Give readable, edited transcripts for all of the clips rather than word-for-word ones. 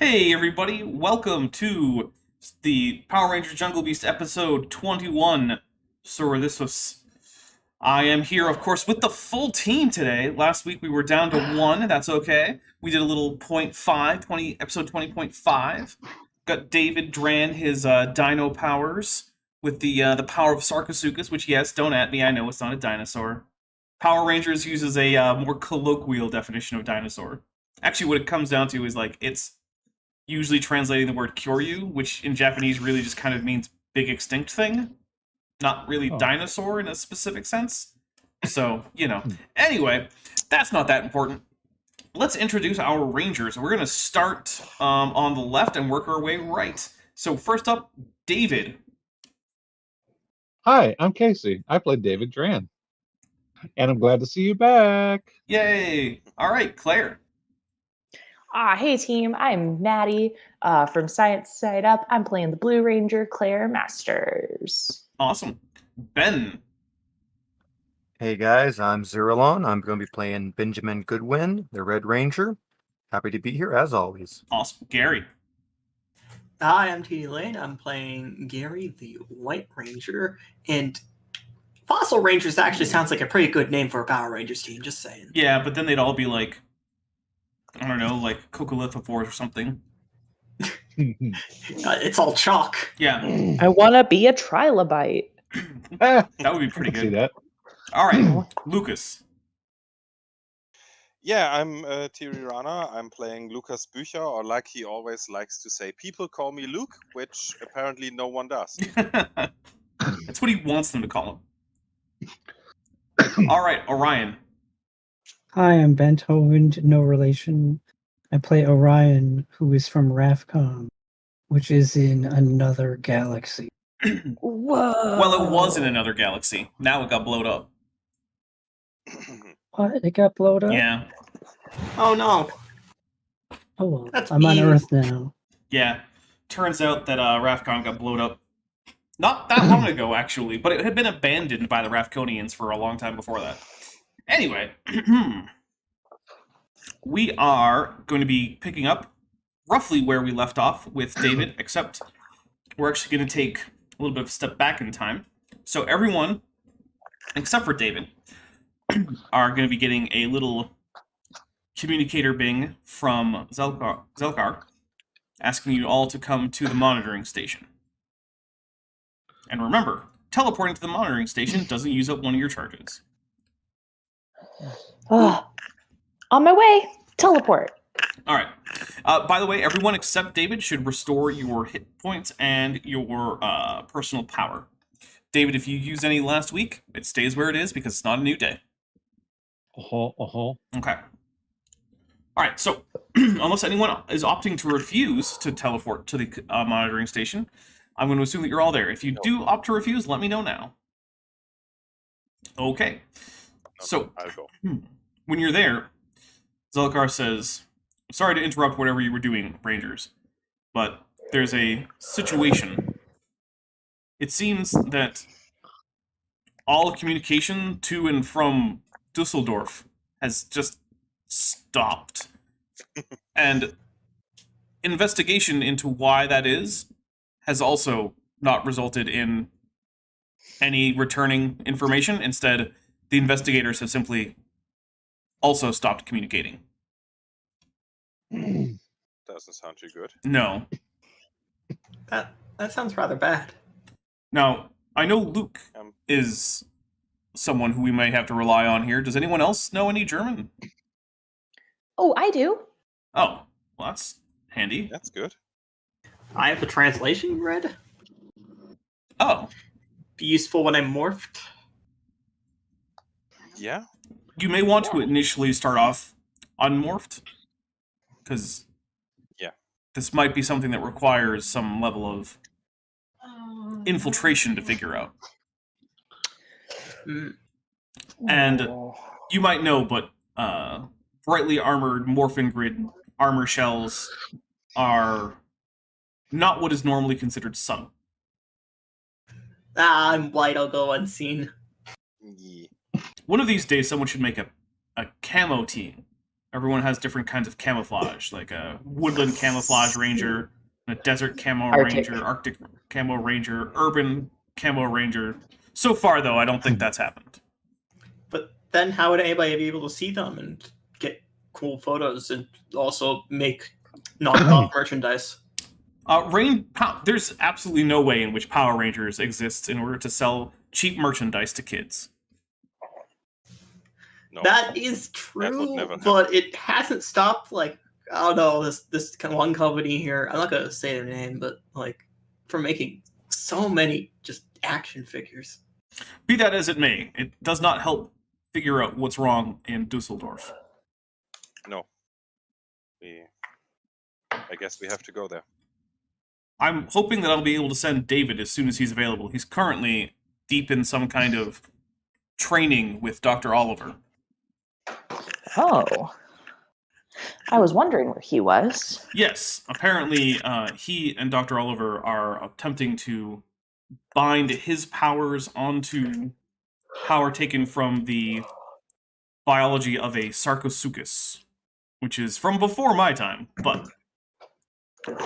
Hey everybody, welcome to the Power Rangers Jungle Beast episode 21. Surullisuus. I am here, of course, with the full team today. Last week we were down to one, that's okay. We did a little episode 20.5. Got David Dran his dino powers with the power of Sarcosuchus, which, yes, don't at me, I know it's not a dinosaur. Power Rangers uses a more colloquial definition of dinosaur. Actually, what it comes down to is, it's usually translating the word Kyoryu, which in Japanese really just kind of means big extinct thing, not really dinosaur in a specific sense. So, Anyway, that's not that important. Let's introduce our Rangers. We're going to start on the left and work our way right. So first up, David. Hi, I'm Casey. I played David Dran. And I'm glad to see you back. Yay! All right, Claire. Hey team, I'm Maddie from Science Side Up. I'm playing the Blue Ranger, Claire Masters. Awesome. Ben. Hey guys, I'm Zeralon. I'm going to be playing Benjamin Goodwin, the Red Ranger. Happy to be here as always. Awesome. Gary. Hi, I'm TD Lane. I'm playing Gary, the White Ranger. And Fossil Rangers actually sounds like a pretty good name for a Power Rangers team, just saying. Yeah, but then they'd all be like, I don't know, like Coccolithophores or something. It's all chalk. Yeah. I want to be a trilobite. That would be pretty good. See that? All right, Lucas. Yeah, I'm Thierry Rana. I'm playing Lucas Bücher, or like he always likes to say, people call me Luke, which apparently no one does. That's what he wants them to call him. All right, Orion. Hi, I'm Benthoven, no relation. I play Orion, who is from Rafcom, which is in another galaxy. Whoa. Well, it was in another galaxy. Now it got blowed up. What? It got blown up? Yeah. Oh no. Oh well, That's I'm on mean. Earth now. Yeah. Turns out that Rafcon got blowed up not that long ago, actually, but it had been abandoned by the Rafconians for a long time before that. Anyway, we are going to be picking up roughly where we left off with David, except we're actually going to take a little bit of a step back in time. So everyone, except for David, are going to be getting a little communicator bing from Zelkar, asking you all to come to the monitoring station. And remember, teleporting to the monitoring station doesn't use up one of your charges. On my way. Teleport. All right. By the way, everyone except David should restore your hit points and your personal power. David, if you used any last week, it stays where it is because it's not a new day. Okay. All right, so unless anyone is opting to refuse to teleport to the monitoring station, I'm going to assume that you're all there. If you do opt to refuse, let me know now. Okay. So, I'll go. when you're there, Zelkar says, sorry to interrupt whatever you were doing, Rangers, but there's a situation. It seems that all communication to and from Dusseldorf has just stopped. And investigation into why that is has also not resulted in any returning information. Instead, the investigators have simply also stopped communicating. Doesn't sound too good. No. That sounds rather bad. Now, I know Luke is someone who we may have to rely on here. Does anyone else know any German? Oh, I do. Oh, well, that's handy. That's good. I have the translation read. Oh, Be useful when I'm morphed. Yeah. you may want to initially start off unmorphed, because this might be something that requires some level of infiltration to figure out. And you might know, but brightly armored Morphin Grid armor shells are not what is normally considered subtle. I'm white, I'll go unseen. Yeah. One of these days, someone should make a camo team Everyone has different kinds of camouflage, like a woodland camouflage ranger, a desert camo Arctic. ranger, Arctic camo ranger, urban camo ranger. So far, though, I don't think that's happened. But then how would anybody be able to see them and get cool photos and also make knockoff merchandise? There's absolutely no way in which Power Rangers exists in order to sell cheap merchandise to kids. No. That is That would true, never but it hasn't stopped, like, I don't know, this one company here, I'm not going to say their name, but, like, from making so many just action figures. Be that as it may, it does not help figure out what's wrong in Dusseldorf. No. I guess we have to go there. I'm hoping that I'll be able to send David as soon as he's available. He's currently deep in some kind of training with Dr. Oliver. Oh. I was wondering where he was. Yes, apparently he and Dr. Oliver are attempting to bind his powers onto power taken from the biology of a Sarcosuchus, which is from before my time, but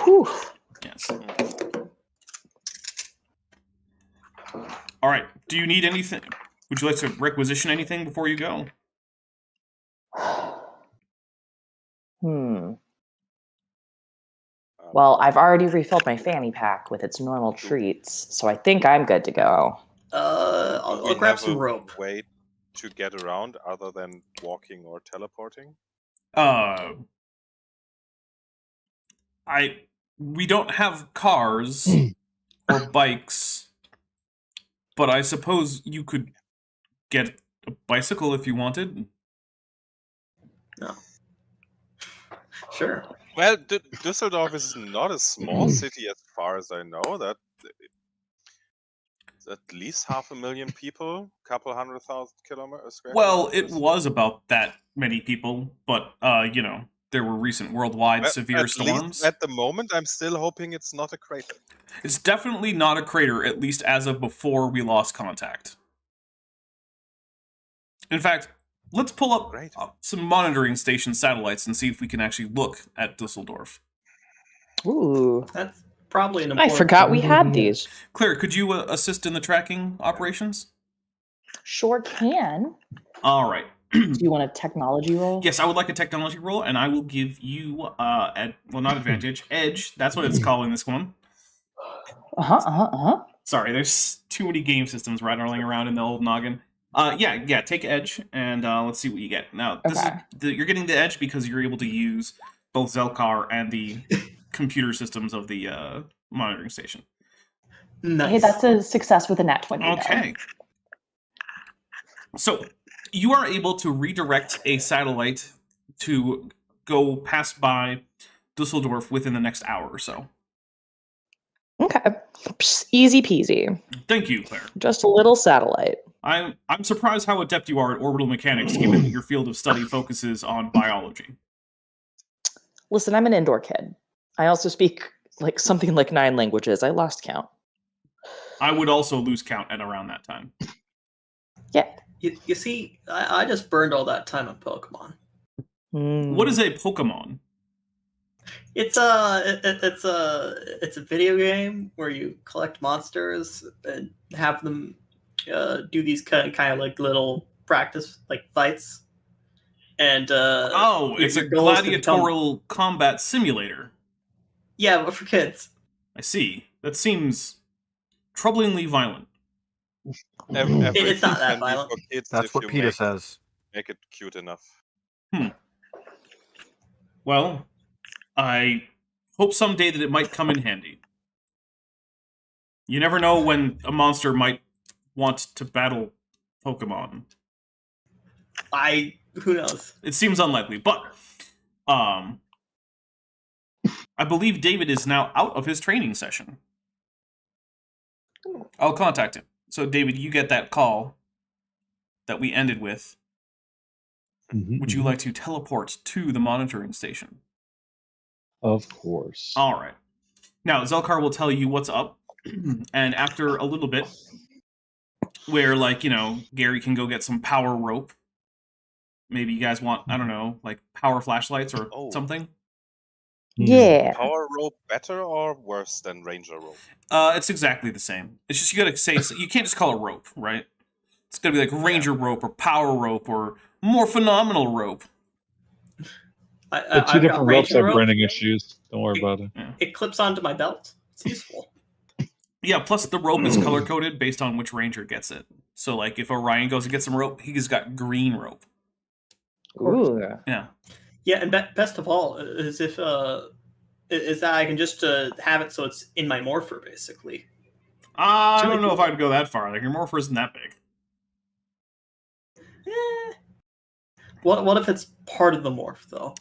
Whew. yes. All right, do you need anything? Would you like to requisition anything before you go? Well, I've already refilled my fanny pack with its normal treats, so I think I'm good to go. I'll We grab have some a rope. way to get around other than walking or teleporting? We don't have cars or bikes, but I suppose you could get a bicycle if you wanted. Sure. Well, Düsseldorf is not a small city as far as I know. That it's at least 500,000 people, couple 100,000 square Well, it kilometers. was about that many people, but there were recent worldwide Well, severe at storms. least at the moment, I'm still hoping it's not a crater. It's definitely not a crater, at least as of before we lost contact. In fact, let's pull up Great. some monitoring station satellites and see if we can actually look at Dusseldorf. Ooh. That's probably an I important... forgot we had Yeah. these. Claire, could you assist in the tracking operations? Sure can. All right. Do you want a technology roll? Yes, I would like a technology roll, and I will give you, not advantage, edge. That's what it's calling this one. Sorry, there's too many game systems rattling around in the old noggin. Take edge, and let's see what you get. Now, you're getting the edge because you're able to use both Zelkar and the computer systems of the monitoring station. Nice. Hey, that's a success with a nat 20. Okay. So, you are able to redirect a satellite to go pass by Dusseldorf within the next hour or so. Okay. Psst, easy peasy. Thank you, Claire. Just a little satellite. I'm surprised how adept you are at orbital mechanics, given that your field of study focuses on biology. Listen, I'm an indoor kid. I also speak something like 9 languages. I lost count. I would also lose count at around that time. Yeah. You see, I just burned all that time on Pokemon. What is a Pokemon? It's a video game where you collect monsters and have them do these kind of like little practice fights. And it's a gladiatorial combat simulator. Yeah, but for kids. I see. That seems troublingly violent. It's not that violent. That's what Peter says. Make it cute enough. Well, I hope someday that it might come in handy. You never know when a monster might want to battle Pokemon. Who knows? It seems unlikely, but I believe David is now out of his training session. I'll contact him. So, David, you get that call that we ended with. Would you like to teleport to the monitoring station? Of course. All right. Now, Zelkar will tell you what's up, and after a little bit, where, Gary can go get some power rope, Maybe you guys want, I don't know, like power flashlights or Oh. something? Yeah. Power rope better or worse than ranger rope? It's exactly the same. It's just you gotta say, you can't just call it rope, right? It's gonna be like ranger rope or power rope or more phenomenal rope. The two I've got different ropes ranger have rope. branding issues. Don't worry about it. It clips onto my belt. It's useful. Yeah, plus the rope is color coded based on which ranger gets it. So like if Orion goes and gets some rope, he's got green rope. Ooh. Yeah. Yeah, and best of all is if is that I can just have it so it's in my morpher basically. I really don't know cool. if I'd go that far. Like your morpher isn't that big. What if it's part of the morph though?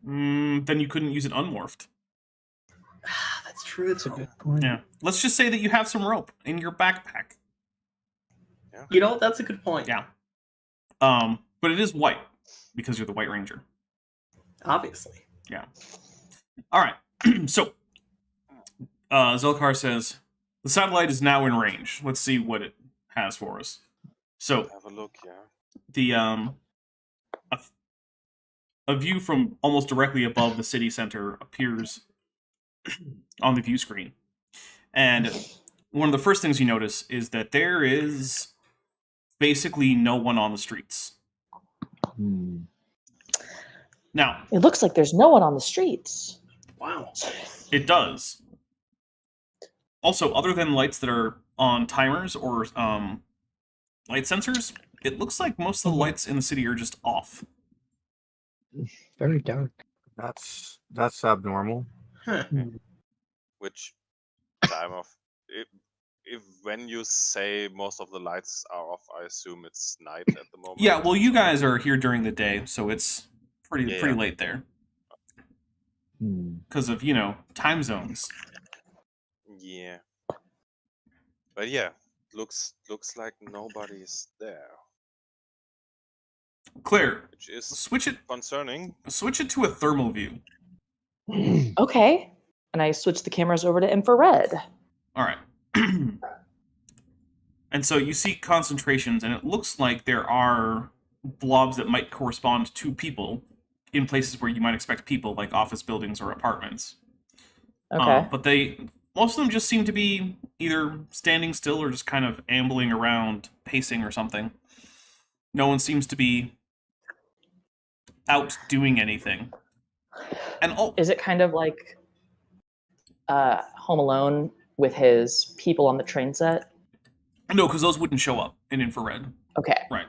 Then you couldn't use it unmorphed. That's true. That's a good point. Yeah. Let's just say that you have some rope in your backpack. You know, that's a good point. Yeah. But it is white because you're the White Ranger. Obviously. Yeah. All right. So, Zelkar says the satellite is now in range. Let's see what it has for us. So Have a look, yeah. the a view from almost directly above the city center appears on the view screen, and one of the first things you notice is that there is basically no one on the streets. Now, It looks like there's no one on the streets. Wow. it does. Also, other than lights that are on timers or light sensors, it looks like most of the lights in the city are just off. Very dark. That's abnormal. Huh. Which time of if when you say most of the lights are off, I assume it's night at the moment. Yeah, well, you guys are here during the day, so it's pretty Yeah. late there because of time zones. Yeah. But yeah, looks like nobody's there, Claire, which is switch it concerning. to a thermal view. Okay. And I switch the cameras over to infrared. All right. And so you see concentrations, and it looks like there are blobs that might correspond to people in places where you might expect people, like office buildings or apartments. Okay. But most of them just seem to be either standing still or just kind of ambling around, pacing or something. No one seems to be out doing anything. And Is it kind of like Home Alone with his people on the train set? no, because those wouldn't show up in infrared. Okay. Right.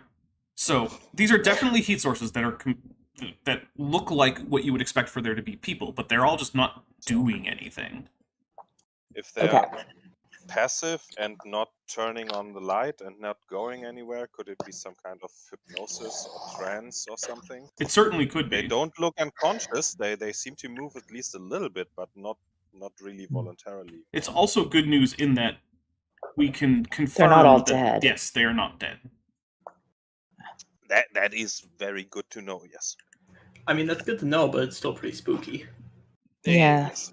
So these are definitely heat sources that are that look like what you would expect for there to be people, but they're all just not doing anything. If they're Okay. passive and not turning on the light and not going anywhere, could it be some kind of hypnosis or trance or something? It certainly could They be. don't look unconscious. They seem to move at least a little bit, but not really voluntarily. It's also good news in that we can confirm They're not all that, dead. yes, they are not dead. That is very good to know. Yes. I mean, that's good to know, but it's still pretty spooky. Yeah. Yes.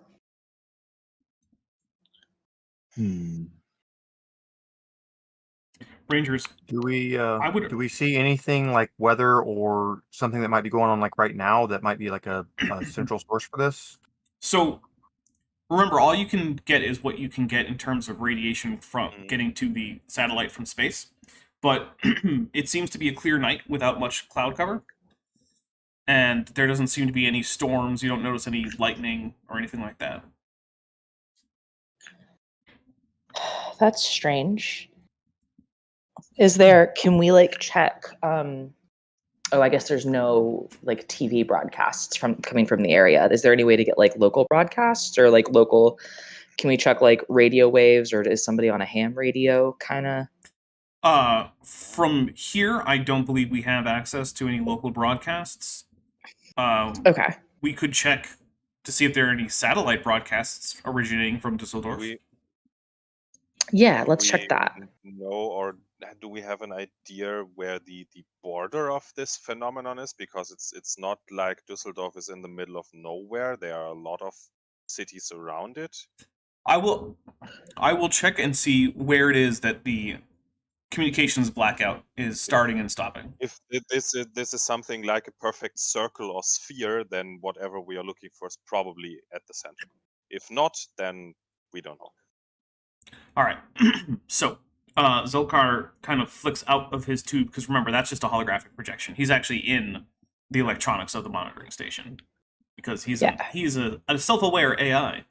Rangers, Do we I would- do we see anything like weather or something that might be going on like right now that might be like a central source for this? so remember, all you can get is what you can get in terms of radiation from getting to the satellite from space. But it seems to be a clear night without much cloud cover. And there doesn't seem to be any storms. You don't notice any lightning or anything like that. That's strange. Can we check I guess there's no TV broadcasts coming from the area. Is there any way to get local broadcasts or local, can we check radio waves, or is somebody on a ham radio kind of? From here, I don't believe we have access to any local broadcasts. Okay. We could check to see if there are any satellite broadcasts originating from Dusseldorf. Yeah, let's check that. No, or do we have an idea where the border of this phenomenon is? Because it's not like Dusseldorf is in the middle of nowhere. There are a lot of cities around it. I will check and see where it is that the communications blackout is starting and stopping. If this is something like a perfect circle or sphere, then whatever we are looking for is probably at the center. If not, then we don't know. All right. So Zolkar kind of flicks out of his tube because remember that's just a holographic projection. He's actually in the electronics of the monitoring station because he's a self-aware AI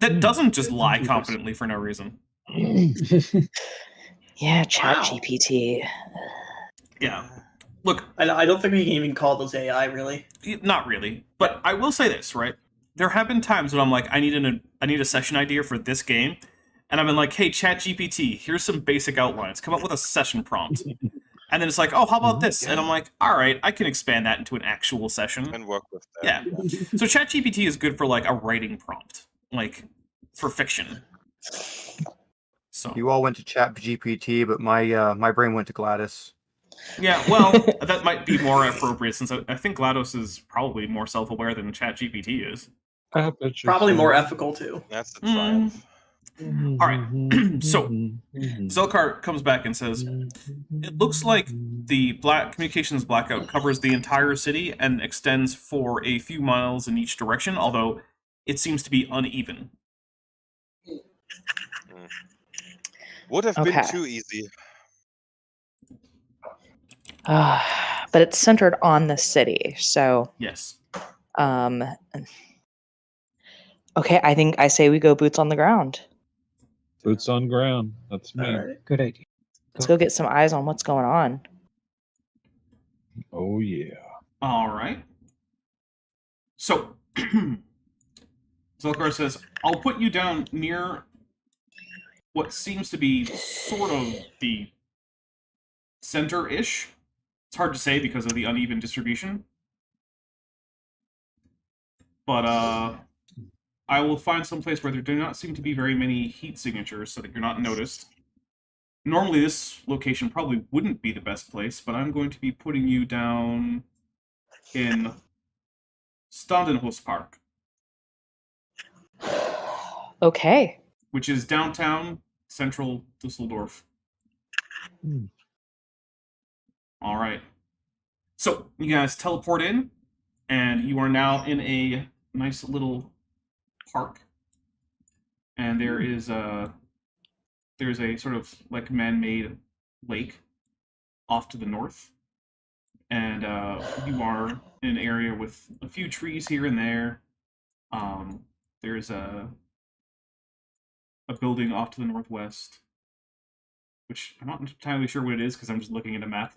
that doesn't just lie competently for no reason. Yeah, ChatGPT. Yeah. Look, I don't think we can even call those AI, really. not really, but I will say this, right? There have been times when I'm like, I need a session idea for this game, and I've been like, hey, ChatGPT, here's some basic outlines. Come up with a session prompt. And then it's like, oh, how about this? And I'm like, all right, I can expand that into an actual session. And work with that. Yeah. So ChatGPT is good for like a writing prompt, like for fiction. So You all went to ChatGPT, but my brain went to Gladys. yeah, well, that might be more appropriate since I think GLaDOS is probably more self-aware than ChatGPT is. I bet you Probably so. more ethical, too. That's the triumph. All right. So Zelkar comes back and says, it looks like the communications blackout covers the entire city and extends for a few miles in each direction, although it seems to be uneven. Would have Okay. been too easy. But it's centered on the city, so Yes. okay, I say we go boots on the ground. Boots on ground. That's me. All right. Good idea. Let's go get some eyes on what's going on. Oh yeah. All right. So Zelkar says, I'll put you down near what seems to be sort of the center-ish. It's hard to say because of the uneven distribution. But I will find some place where there do not seem to be very many heat signatures so that you're not noticed. Normally this location probably wouldn't be the best place, but I'm going to be putting you down in Standenhus Park, Okay. which is downtown central Dusseldorf. All right. So you guys teleport in, and you are now in a nice little park. And there's a sort of like man-made lake off to the north, and you are in an area with a few trees here and there. There's a building off to the northwest, which I'm not entirely sure what it is because I'm just looking at a map.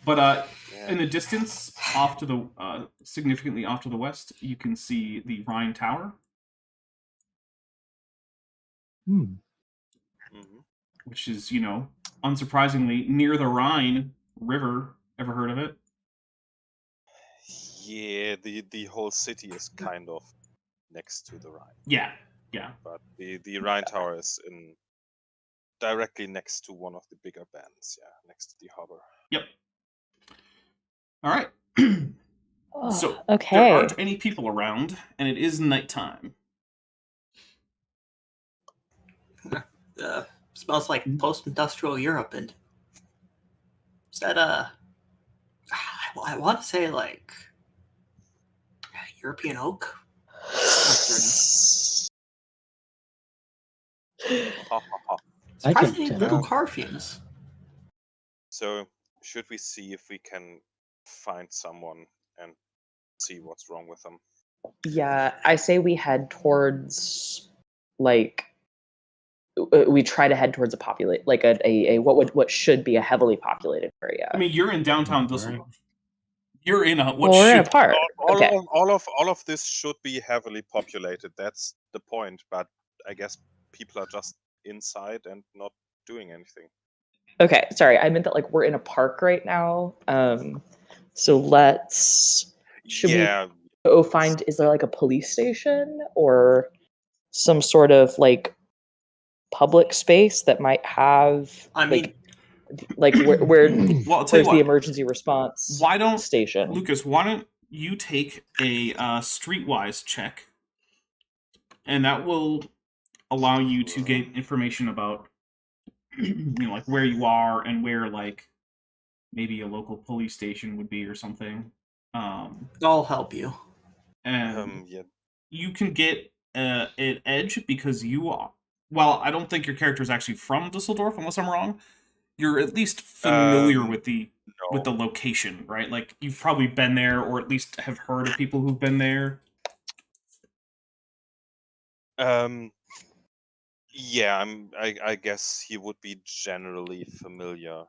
But in the distance, off to the significantly off to the west, you can see the Rhine Tower, which is, unsurprisingly, near the Rhine River. Ever heard of it? Yeah, the whole city is kind of next to the Rhine. Yeah. But the Rhine Tower is directly next to one of the bigger bands, next to the harbor. Yep. All right. So okay. there aren't any people around, and it is nighttime. Smells like post-industrial Europe, and is that I want to say like European oak. I can Surprisingly tell. little car fumes. So should we see if we can find someone and see what's wrong with them? Yeah, I say we head towards we try to head towards what should be a heavily populated area. I mean, you're in downtown Dusseldorf. You're in a we're in a park. Okay. All of this should be heavily populated. That's the point. But I guess people are just inside and not doing anything. Okay, sorry. I meant that we're in a park right now. So should we go find, is there a police station or some sort of public space that might have where Well, I'll tell you where's what. the emergency response station? Lucas, why don't you take a streetwise check, and that will allow you to get information about like where you are and where like maybe a local police station would be or something. I'll help you. And Yeah. you can get an edge because you are. Well, I don't think your character is actually from Dusseldorf, unless I'm wrong. You're at least familiar with the location, right? Like you've probably been there, or at least have heard of people who've been there. Yeah, I guess he would be generally familiar.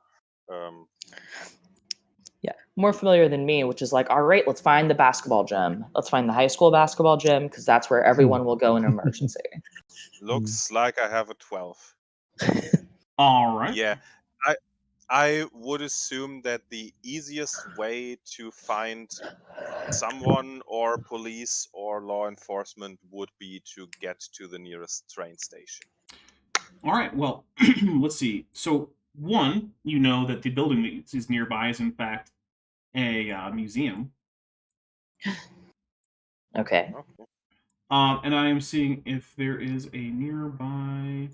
Yeah, more familiar than me, which is like, all right, let's find the basketball gym. Let's find the high school basketball gym because that's where everyone will go in an emergency. Looks like I have a 12. All right. Yeah, I would assume that the easiest way to find someone or police or law enforcement would be to get to the nearest train station. All right. Well, let's see. So, one, you know that the building that is nearby is in fact a museum. Okay. And I am seeing if there is a nearby.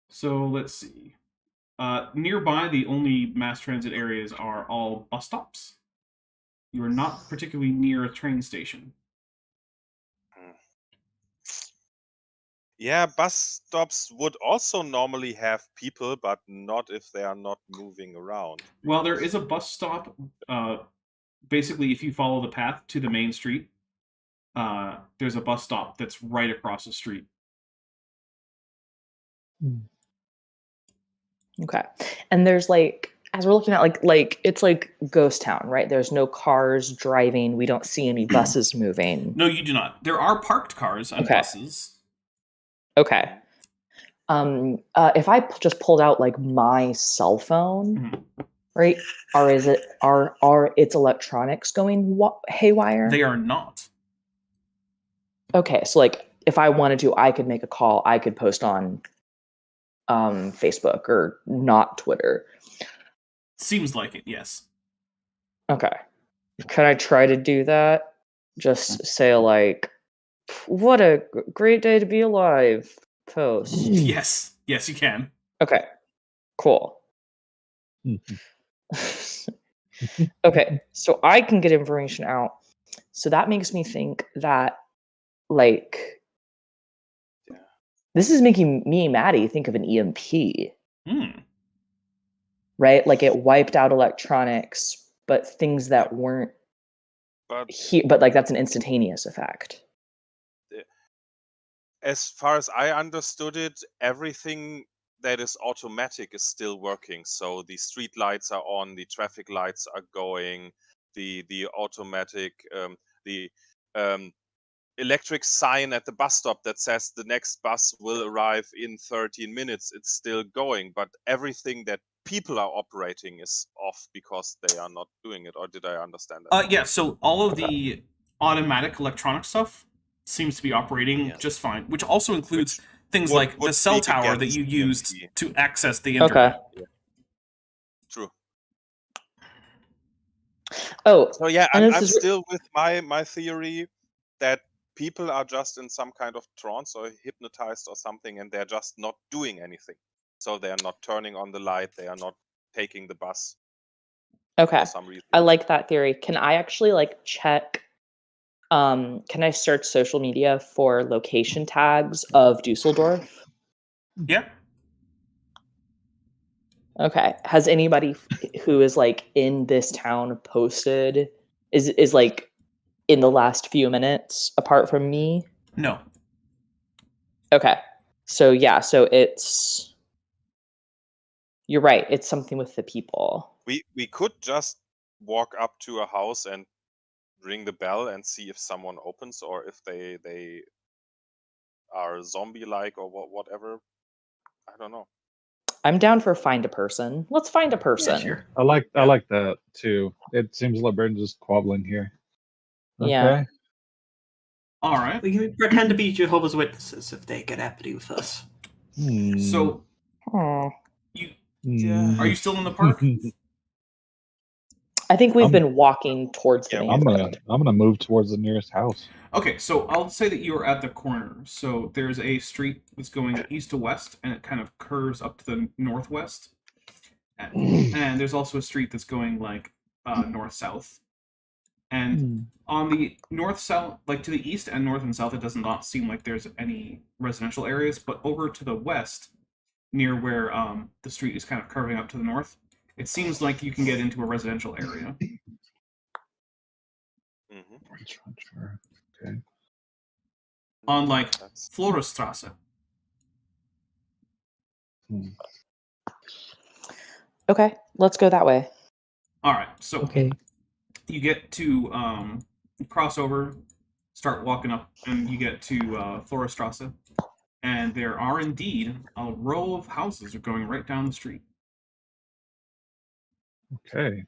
So let's see. Nearby, the only mass transit areas are all bus stops. You are not particularly near a train station. Yeah, bus stops would also normally have people, but not if they are not moving around. Well, there is a bus stop. Basically, if you follow the path to the main street, there's a bus stop that's right across the street. Okay. And there's like, as we're looking at like it's like ghost town, right? There's no cars driving. We don't see any buses moving. No, you do not. There are parked cars and buses. Okay. If I just pulled out like my cell phone, right? Are its electronics going haywire? They are not. Okay, so like if I wanted to, I could make a call. I could post on Facebook or not Twitter. Seems like it, yes. Okay. Can I try to do that? Just say like, what a great day to be alive post. Yes, you can. Okay, cool. Okay, so I can get information out. So that makes me think that, like, this is making me, Maddie, think of an EMP. Right? Like it wiped out electronics, but things that weren't here, but like that's an instantaneous effect. As far as I understood it, everything that is automatic is still working. So the street lights are on, the traffic lights are going, the automatic, the electric sign at the bus stop that says the next bus will arrive in 13 minutes, it's still going. But everything that people are operating is off because they are not doing it. Or did I understand that? Yeah, so all of the automatic electronic stuff seems to be operating just fine, which also includes things like the cell tower that you used to access the internet. Okay. True. Oh, so yeah, I'm still with my theory that people are just in some kind of trance or hypnotized or something, and they're just not doing anything. So they are not turning on the light, they are not taking the bus. Okay. For some reason. I like that theory. Can I actually like check? Can I search social media for location tags of Dusseldorf? Yeah. Okay. Has anybody who is like in this town posted is like in the last few minutes apart from me? No. Okay. So yeah, so you're right. It's something with the people. We could just walk up to a house and ring the bell and see if someone opens or if they are zombie-like or whatever. I don't know. I'm down for find a person. Let's find a person. Yeah, sure. I like that too. It seems like we're just squabbling here. Okay. Yeah. All right. We can pretend to be Jehovah's Witnesses if they get uppity with us. So, are you still in the park? I think we've been walking towards the main I'm road. gonna move towards the nearest house. Okay, so I'll say that you're at the corner. So there's a street that's going east to west, and it kind of curves up to the northwest. And there's also a street that's going like north south. And on the north south, like to the east and north and south, it does not seem like there's any residential areas. But over to the west, near where the street is kind of curving up to the north, it seems like you can get into a residential area. Okay. On like That's- Florstrasse. Okay, let's go that way. All right, so Okay. you get to cross over, start walking up, and you get to Florstrasse, and there are indeed a row of houses going right down the street. Okay.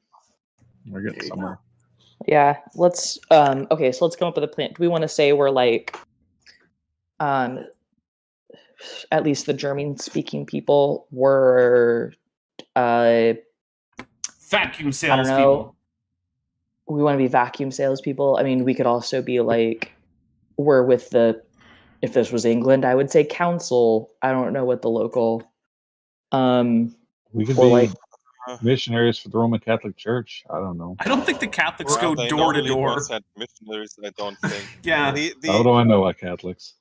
We're getting somewhere. Yeah, let's okay, so let's come up with a plan. Do we want to say we're like at least the German speaking people were Vacuum I sales don't know. people. We want to be vacuum salespeople. I mean, we could also be like we're with the if this was England, I would say council. I don't know what the local We could or be like missionaries for the Roman Catholic Church. I don't know. I don't think the Catholics Well, go they door to normally door. don't send missionaries, I don't think. Yeah. How do I know about Catholics?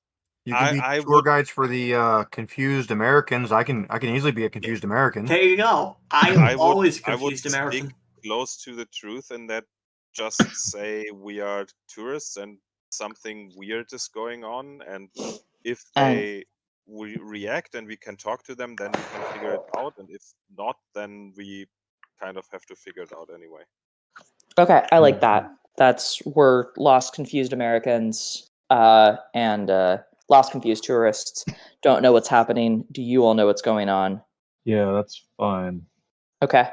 You can be I tour would- guides for the confused Americans. I can easily be a confused American. There you go. I'm I would- always I would confused American. stick close to the truth in that just say we are tourists and something weird is going on, and if they react and we can talk to them, then we can figure it out, and if not, then we kind of have to figure it out anyway. okay, I like that. We're lost confused Americans and lost confused tourists. Don't know what's happening. Do you all know what's going on? Yeah, that's fine. Okay.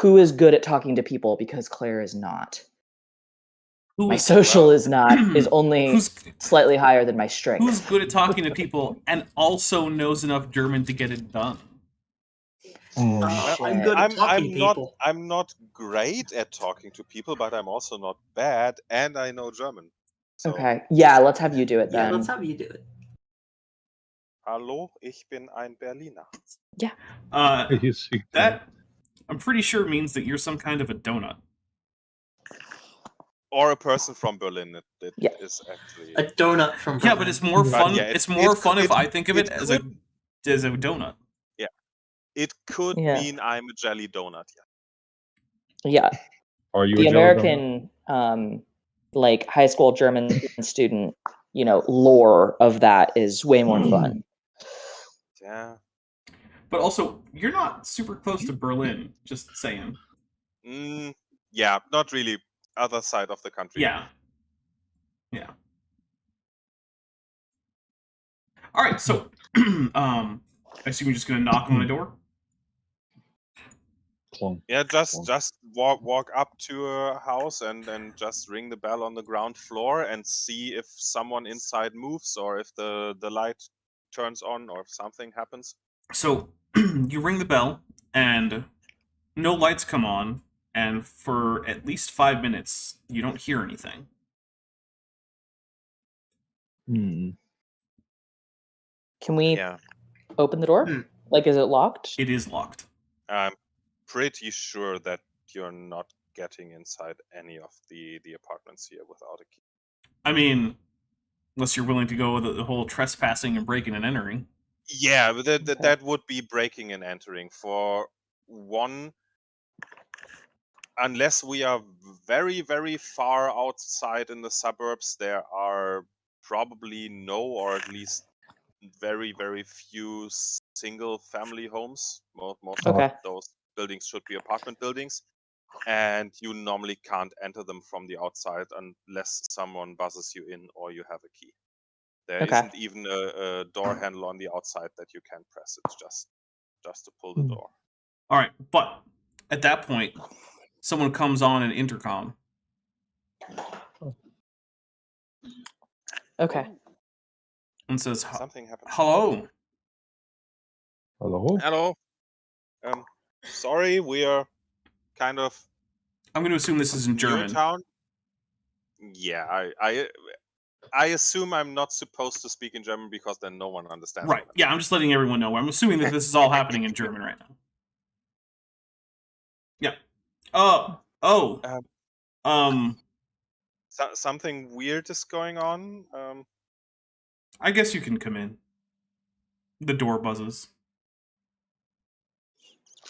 Who is good at talking to people? Because Claire is not. Who My is- social well, is not is only who's slightly higher than my strength. who's good at talking to people and also knows enough German to get it done? I'm good at talking to people. I'm not great at talking to people, but I'm also not bad, and I know German. So, Okay. Yeah, let's have you do it Yeah, then. let's have you do it. Hallo, ich bin ein Berliner. You speak That I'm pretty sure means that you're some kind of a donut. Or a person from Berlin. It Yeah. is actually. A donut from Yeah, Berlin. but it's more But fun. yeah, it's more fun if it- I think of it it as a donut. It could Yeah. mean I'm a jelly donut. Yeah. Are you The a jelly donut? American like high school German student, lore of that is way more fun. Yeah. But also, you're not super close to Berlin. Just saying. Yeah, not really. Other side of the country. Yeah. All right. So, I assume you're just gonna knock on the door. Clunk. Yeah, Clunk. just walk up to a house and just ring the bell on the ground floor and see if someone inside moves or if the light turns on or if something happens. So you ring the bell, and no lights come on, and for at least 5 minutes, you don't hear anything. Can we Yeah, open the door? Hmm. Like, is it locked? It is locked. I'm pretty sure that you're not getting inside any of the apartments here without a key. I mean, unless you're willing to go with the whole trespassing and breaking and entering. Yeah, but Okay. that would be breaking and entering. For one, unless we are very, very far outside in the suburbs, there are probably no, or at least very, very few single family homes. Most Okay. of those buildings should be apartment buildings. And you normally can't enter them from the outside unless someone buzzes you in or you have a key. There Okay. isn't even a door handle on the outside that you can press. It's just to pull the door. All right, but at that point, someone comes on an intercom. Okay. And says, Something happened. "Hello." Hello? Hello. Sorry, we are kind of I'm going to assume this is in new German. town. Yeah, I I assume I'm not supposed to speak in German because then no one understands. Right. Yeah, I'm just letting everyone know. I'm assuming that this is all happening in German right now. Yeah. Oh. Something weird is going on. I guess you can come in. The door buzzes.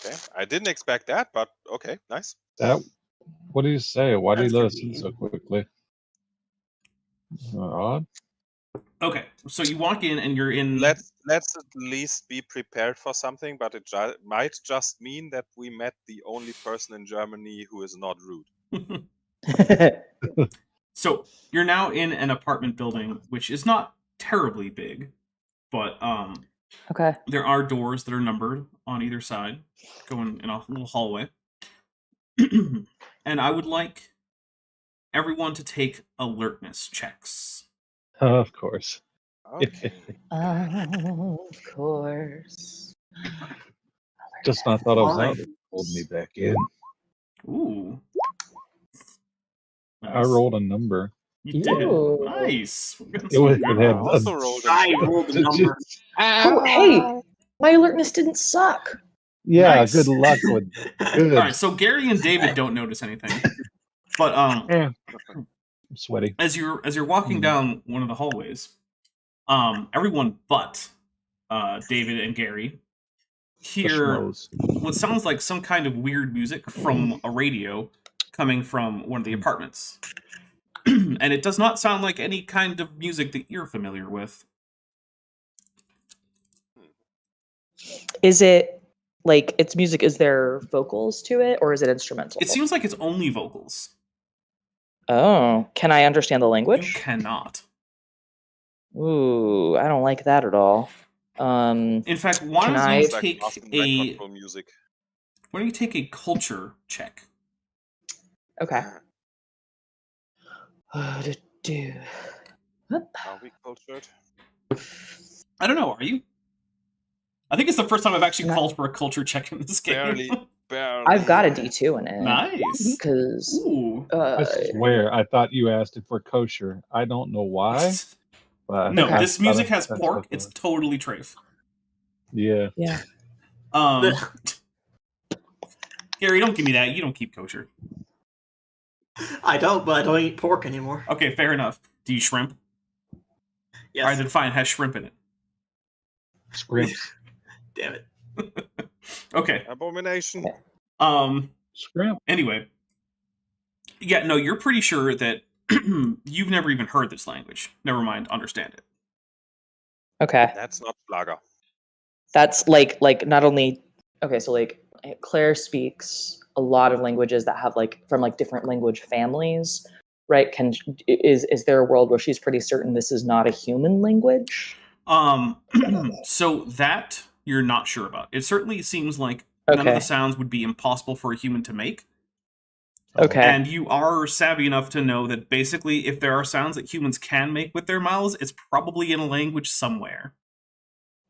Okay, I didn't expect that, but okay, nice. What do you say? Why do you That's let us in convenient. so quickly? Odd. Okay, so you walk in and you're in. Let's at least be prepared for something, but it might just mean that we met the only person in Germany who is not rude. So you're now in an apartment building, which is not terribly big, but Okay. there are doors that are numbered on either side, going in a little hallway. And I would like everyone to take alertness checks. Of course. Okay. Of course. Just when I thought I was out, Fine. they pulled me back in. Ooh. I rolled a number. You did. Ooh. Nice. We're getting It was- some it had good- Also rolled a I rolled a number. Oh, hey, my alertness didn't suck. Yeah, Nice. good luck with good. All right, so Gary and David don't notice anything, but Yeah. I'm sweaty. as you're walking down one of the hallways, everyone but David and Gary The hear schmoes. what sounds like some kind of weird music from a radio coming from one of the apartments. And it does not sound like any kind of music that you're familiar with. Is it like it's music? Is there vocals to it, or is it instrumental? It seems like it's only vocals. Oh, can I understand the You language? cannot. Ooh, I don't like that at all. In fact, why Can don't I- you It's like take Lost in a control music. why don't you take a culture check? Okay. Do. Are we cultured? I don't know. Are you? I think it's the first time I've actually No. called for a culture check in this game. Barely. I've got a D2 in it. Nice. Because Ooh. I swear, I thought you asked if we're kosher. I don't know why. But No, Okay. this music But has that's pork. what it It's was. totally trafe. Yeah. yeah. Gary, don't give me that. You don't keep kosher. I don't, but I don't eat pork anymore. Okay, fair enough. Do you shrimp? Yes. All right, then fine. It has shrimp in it. Scrimps. Damn it. Okay. Abomination. Scrimp. Anyway. Yeah, no, you're pretty sure that you've never even heard this language. Never mind, understand it. Okay. That's not Schlager. That's like not only okay, so like Claire speaks a lot of languages that have like from like different language families, right? Is there a world where she's pretty certain this is not a human language? So that you're not sure about. It certainly seems like none of Okay. the sounds would be impossible for a human to make. Okay. And you are savvy enough to know that basically if there are sounds that humans can make with their mouths, it's probably in a language somewhere.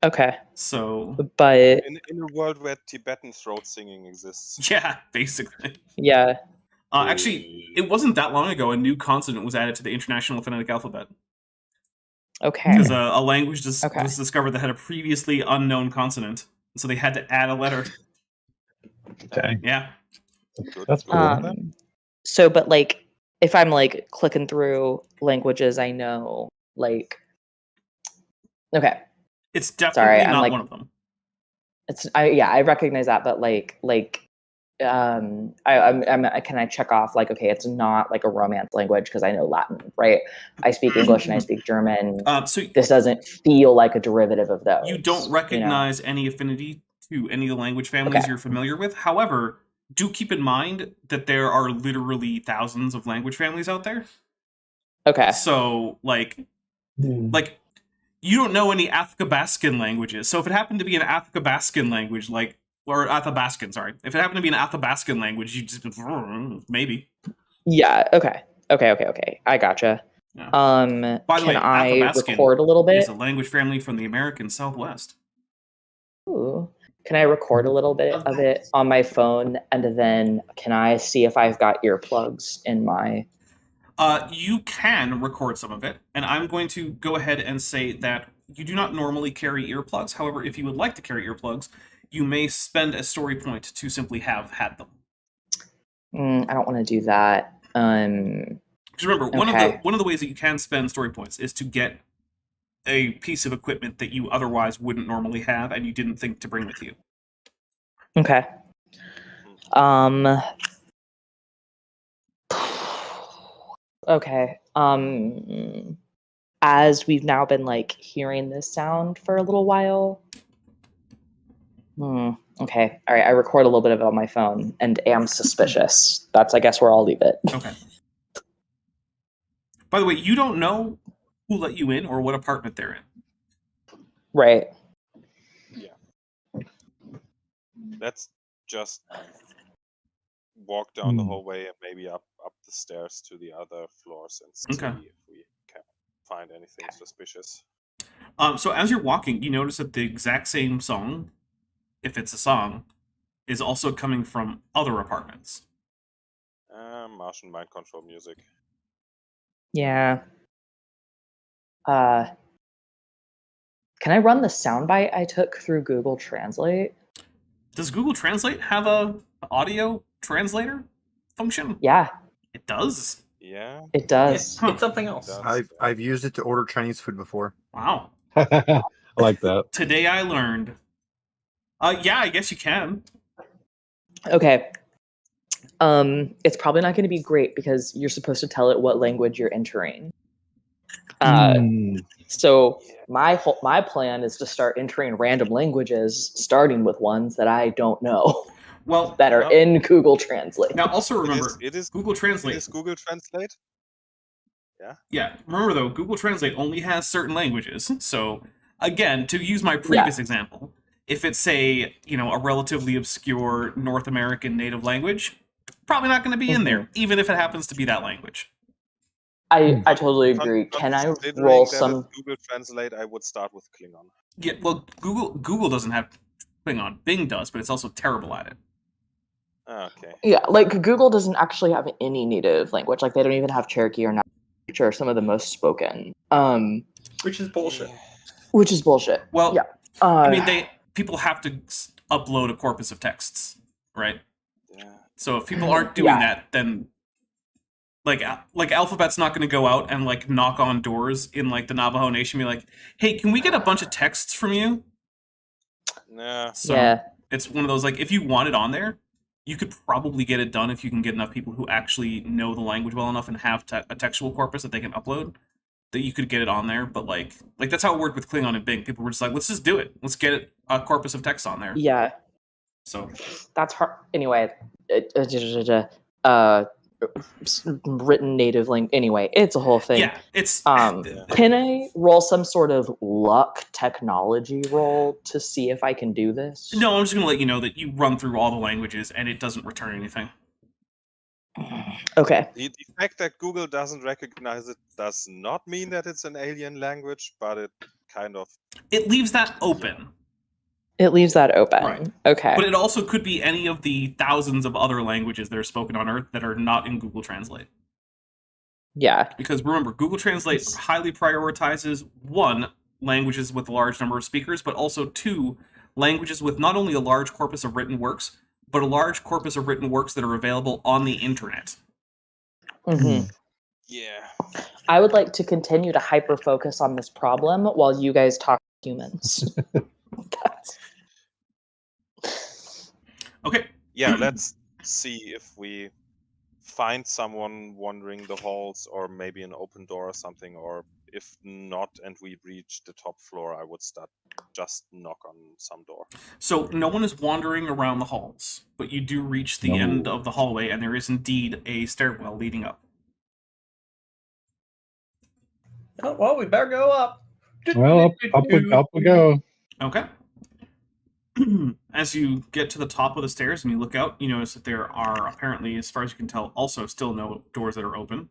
Okay. So, But In a world where Tibetan throat singing exists. yeah, basically. yeah. Actually, it wasn't that long ago a new consonant was added to the International Phonetic Alphabet. Okay. Because a language Okay. was discovered that had a previously unknown consonant. So they had to add a letter. Okay. Yeah. That's cool. So but like if I'm like clicking through languages I know, like okay. It's definitely Sorry, I'm not like- one of them. I recognize that, but can I check off like okay, it's not like a Romance language because I know Latin, right? I speak English and I speak German. So This doesn't feel like a derivative of those. you don't know? recognize any affinity to any of the language families Okay. you're familiar with. However, do keep in mind that there are literally thousands of language families out there. Okay. So, like you don't know any Athabascan languages. So if it happened to be an Athabascan language, or Athabascan, sorry. If it happened to be an Athabascan language, you just maybe. Yeah. Okay. I gotcha. Yeah. By the way, can I Athabascan record a little bit? It's a language family from the American Southwest. Ooh. Can I record a little bit of it on my phone, and then can I see if I've got earplugs in my You can record some of it, and I'm going to go ahead and say that you do not normally carry earplugs. However, if you would like to carry earplugs, you may spend a story point to simply have had them. I don't want to do that. Because remember, Okay. one of the ways that you can spend story points is to get a piece of equipment that you otherwise wouldn't normally have and you didn't think to bring with you. Okay. Okay. As we've now been like hearing this sound for a little while. Okay. All right. I record a little bit of it on my phone and am suspicious. That's, I guess, where I'll leave it. Okay. By the way, you don't know who let you in or what apartment they're in. Right. Let's just walk down the hallway and maybe up the stairs to the other floors and see Okay. if we can find anything suspicious. So as you're walking, you notice that the exact same song, if it's a song, is also coming from other apartments. Martian mind control music. Yeah. Can I run the soundbite I took through Google Translate? Does Google Translate have a audio translator function? Yeah, It does? Yeah. it does. Huh. It's something else. I've used it to order Chinese food before. Wow. I like that. Today I learned. Yeah, I guess you can. Okay. It's probably not going to be great because you're supposed to tell it what language you're entering. So my plan is to start entering random languages, starting with ones that I don't know Well, that are in Google Translate. now also remember, It is Google Translate. It is Google Translate. Yeah, remember though, Google Translate only has certain languages. So again, to use my previous example, if it's a relatively obscure North American native language, probably not going to be in there, even if it happens to be that language. I totally agree. Can I Considering roll that some? it's Google Translate, I would start with Klingon. Yeah, well, Google doesn't have Klingon. Bing does, but it's also terrible at it. Okay. Yeah, like Google doesn't actually have any native language. Like they don't even have Cherokee or Navajo, which are some of the most spoken. Which is bullshit. Which is bullshit. Well, yeah. I mean, people have to upload a corpus of texts, right? Yeah. So if people aren't doing that, then like Alphabet's not going to go out and like knock on doors in like the Navajo Nation, and be like, "Hey, can we get a bunch of texts from you?" Nah. So it's one of those like if you want it on there, you could probably get it done if you can get enough people who actually know the language well enough and have a textual corpus that they can upload. That you could get it on there, but like that's how it worked with Klingon and Bing. People were just like, let's just do it. Let's get a corpus of text on there. Yeah. So that's hard. Anyway, written native language. Anyway, it's a whole thing. Yeah, it's. Can I roll some sort of luck technology roll to see if I can do this? No, I'm just gonna let you know that you run through all the languages and it doesn't return anything. Okay. The fact that Google doesn't recognize it does not mean that it's an alien language, but it kind of... It leaves that open. It leaves that open. Right. Okay. But it also could be any of the thousands of other languages that are spoken on Earth that are not in Google Translate. Yeah. Because remember, Google Translate highly prioritizes, 1, languages with a large number of speakers, but also 2, languages with not only a large corpus of written works, but a large corpus of written works that are available on the internet. Mm-hmm. Yeah. I would like to continue to hyper-focus on this problem while you guys talk to humans. Okay. Yeah, let's see if we find someone wandering the halls or maybe an open door or something, or if not and we reach the top floor, I would just knock on some door. So no one is wandering around the halls, but you do reach the end of the hallway and there is indeed a stairwell leading up. Oh, well, we better go up. Well, up we go. Okay. As you get to the top of the stairs and you look out, you notice that there are apparently, as far as you can tell, also still no doors that are open.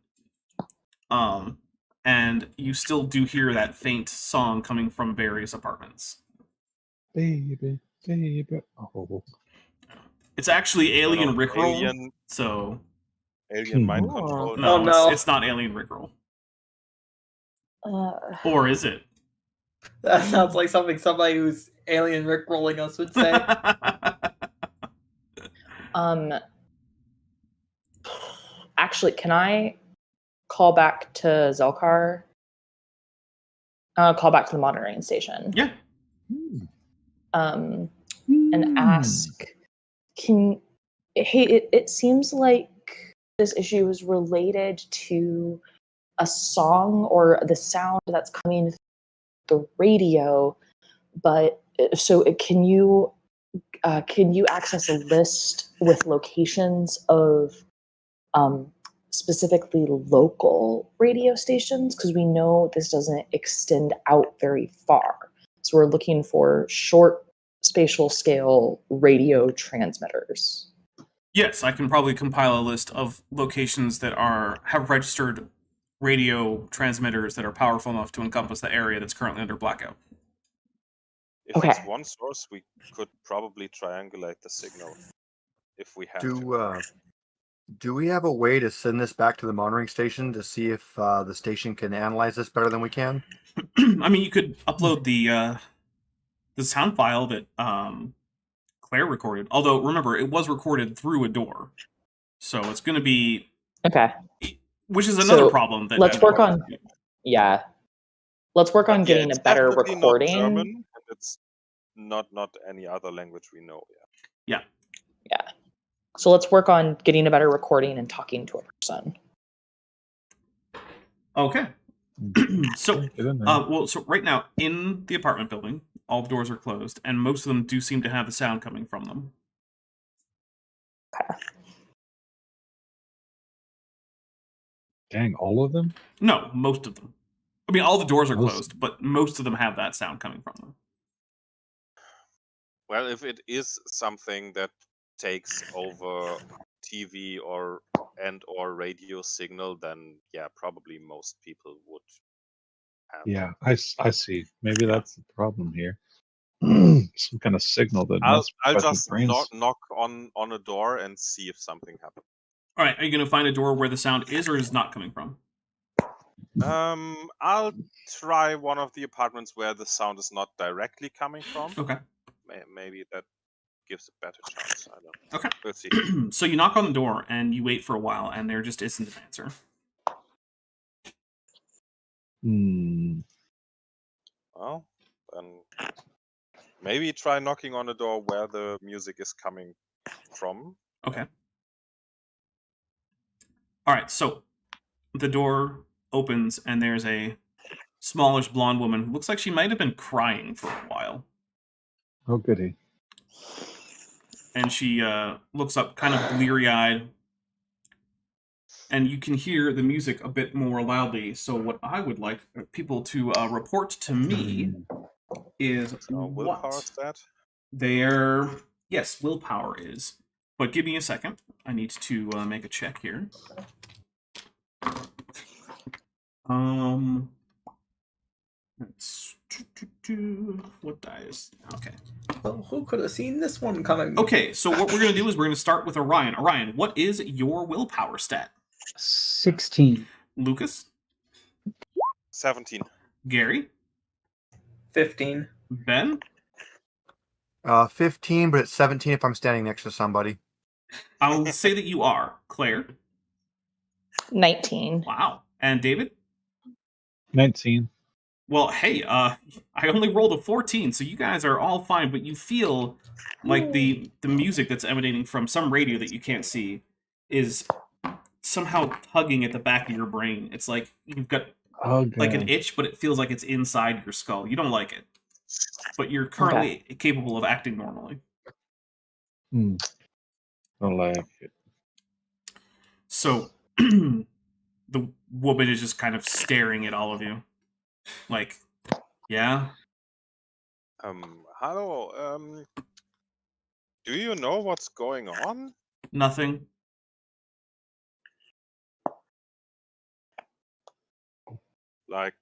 And you still do hear that faint song coming from various apartments. Baby, baby. Oh. It's actually Alien Rickroll. Alien. So Alien mind Hmm. control. No, Oh, no. It's not alien Rickroll. Uh, Or is it? That sounds like something somebody who's alien rickrolling us would say. Actually, can I call back to Zelkar? Call back to the monitoring station. Yeah. And ask, it seems like this issue is related to a song or the sound that's coming through the radio, but so can you access a list with locations of specifically local radio stations, because we know this doesn't extend out very far, so we're looking for short spatial scale radio transmitters. Yes, I can probably compile a list of locations that have registered radio transmitters that are powerful enough to encompass the area that's currently under blackout. If Okay. it's one source, we could probably triangulate the signal if we have to. Do we have a way to send this back to the monitoring station to see if the station can analyze this better than we can? I mean, you could upload the sound file that Claire recorded. Although, remember, it was recorded through a door. So it's going to be... Okay. Which is another So, problem. let's work on... Yeah. Let's work on getting it's a better definitely recording. Not German, and it's not any other language we know. Yeah. Yeah. So let's work on getting a better recording and talking to a person. Okay. So, Get in there. so right now, in the apartment building, all the doors are closed, and most of them do seem to have the sound coming from them. Dang, all of them? No, most of them. I mean, all the doors are Most- closed, but most of them have that sound coming from them. Well, if it is something that takes over TV or radio signal, then yeah, probably most people would have. Yeah, I see. Maybe that's the problem here. Some kind of signal that I'll must affect the just brains. knock on a door and see if something happens. All right, are you going to find a door where the sound is or is not coming from? I'll try one of the apartments where the sound is not directly coming from. Okay. Maybe that gives a better chance. I don't know. Okay. We'll see. So you knock on the door and you wait for a while, and there just isn't an answer. Well, then maybe try knocking on the door where the music is coming from. Okay. All right, so the door opens, and there's a smallish blonde woman who looks like she might have been crying for a while. Oh, goody. And she looks up kind of bleary-eyed, and you can hear the music a bit more loudly. So what I would like people to report to me is So willpower what stat. their... Yes, willpower is. But give me a second. I need to make a check here. Let's... What dice? Okay. Well, who could have seen this one coming? Okay, so what we're going to do is we're going to start with Orion. Orion, what is your willpower stat? 16. Lucas? 17. Gary? 15. Ben? 15, but it's 17 if I'm standing next to somebody. I'll say that you are. Claire? 19. Wow. And David? 19. Well, hey, I only rolled a 14, so you guys are all fine, but you feel like the music that's emanating from some radio that you can't see is somehow tugging at the back of your brain. It's like you've got like an itch, but it feels like it's inside your skull. You don't like it, but you're currently capable of acting normally. Don't like it. So the woman is just kind of staring at all of you. Like, yeah? Hello. Do you know what's going on? Nothing. Like,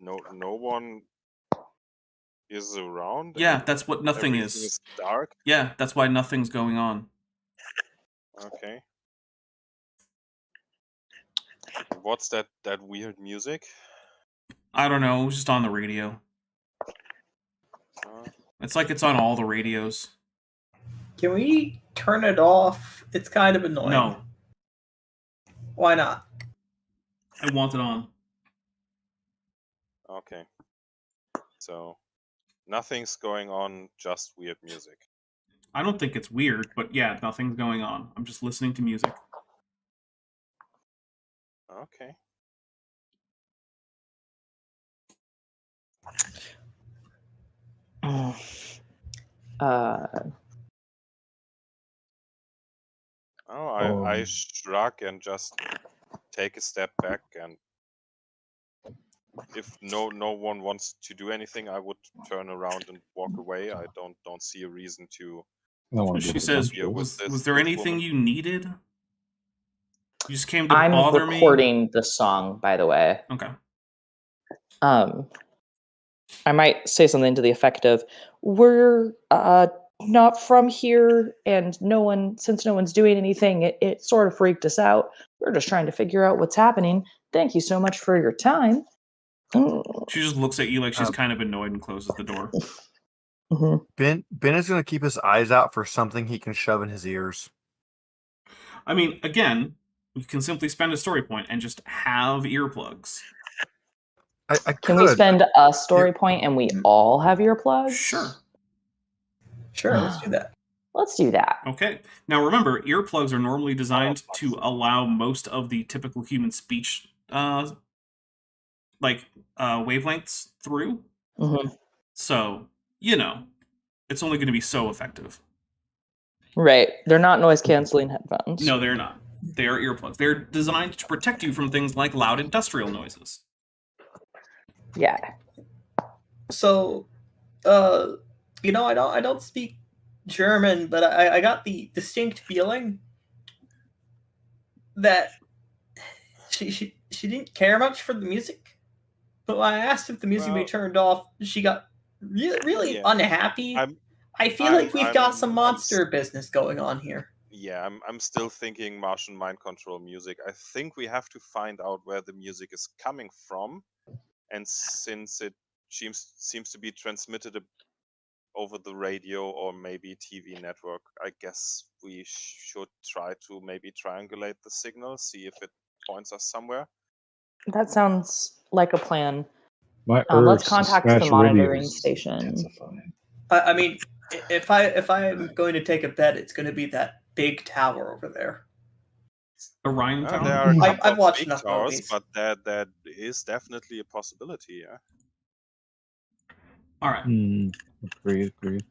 no one is around. Yeah, that's what nothing Everything is. dark. Yeah, that's why nothing's going on. Okay. What's that weird music? I don't know. It was just on the radio. It's like it's on all the radios. Can we turn it off? It's kind of annoying. No, Why not? I want it on. Okay. So nothing's going on, just weird music. I don't think it's weird, but yeah, nothing's going on. I'm just listening to music. Okay. I shrug and just take a step back, and if no one wants to do anything, I would turn around and walk away. I don't see a reason to. She says, here with this- was there this anything woman. you needed? You just came to I'm bother me? recording the song, by the way. Okay. I might say something to the effect of, "We're not from here, and since no one's doing anything, it sort of freaked us out. We're just trying to figure out what's happening. Thank you so much for your time." She just looks at you like she's kind of annoyed and closes the door. Mm-hmm. Ben is going to keep his eyes out for something he can shove in his ears. I mean, again, we can simply spend a story point and just have earplugs. I Can we spend a story point and we all have earplugs? Sure. Sure, let's do that. Let's do that. Okay. Now remember, earplugs are normally designed to allow most of the typical human speech, wavelengths through. Mm-hmm. So, it's only going to be so effective. Right. They're not noise-canceling headphones. No, they're not. They are earplugs. They're designed to protect you from things like loud industrial noises. Yeah. So, I don't speak German, but I got the distinct feeling that she didn't care much for the music. But when I asked if the music be turned off, she got really unhappy. I feel like we've got some monster business going on here. Yeah, I'm still thinking Martian mind control music. I think we have to find out where the music is coming from, and since it seems to be transmitted over the radio or maybe TV network, I guess we should try to maybe triangulate the signal, see if it points us somewhere. That sounds like a plan. My let's contact the monitoring station. I mean, if I'm going to take a bet, it's going to be that big tower over there. Orion Tower? There are a couple I've of watched big enough towers, movies. but that is definitely a possibility. Yeah. All right. Agreed.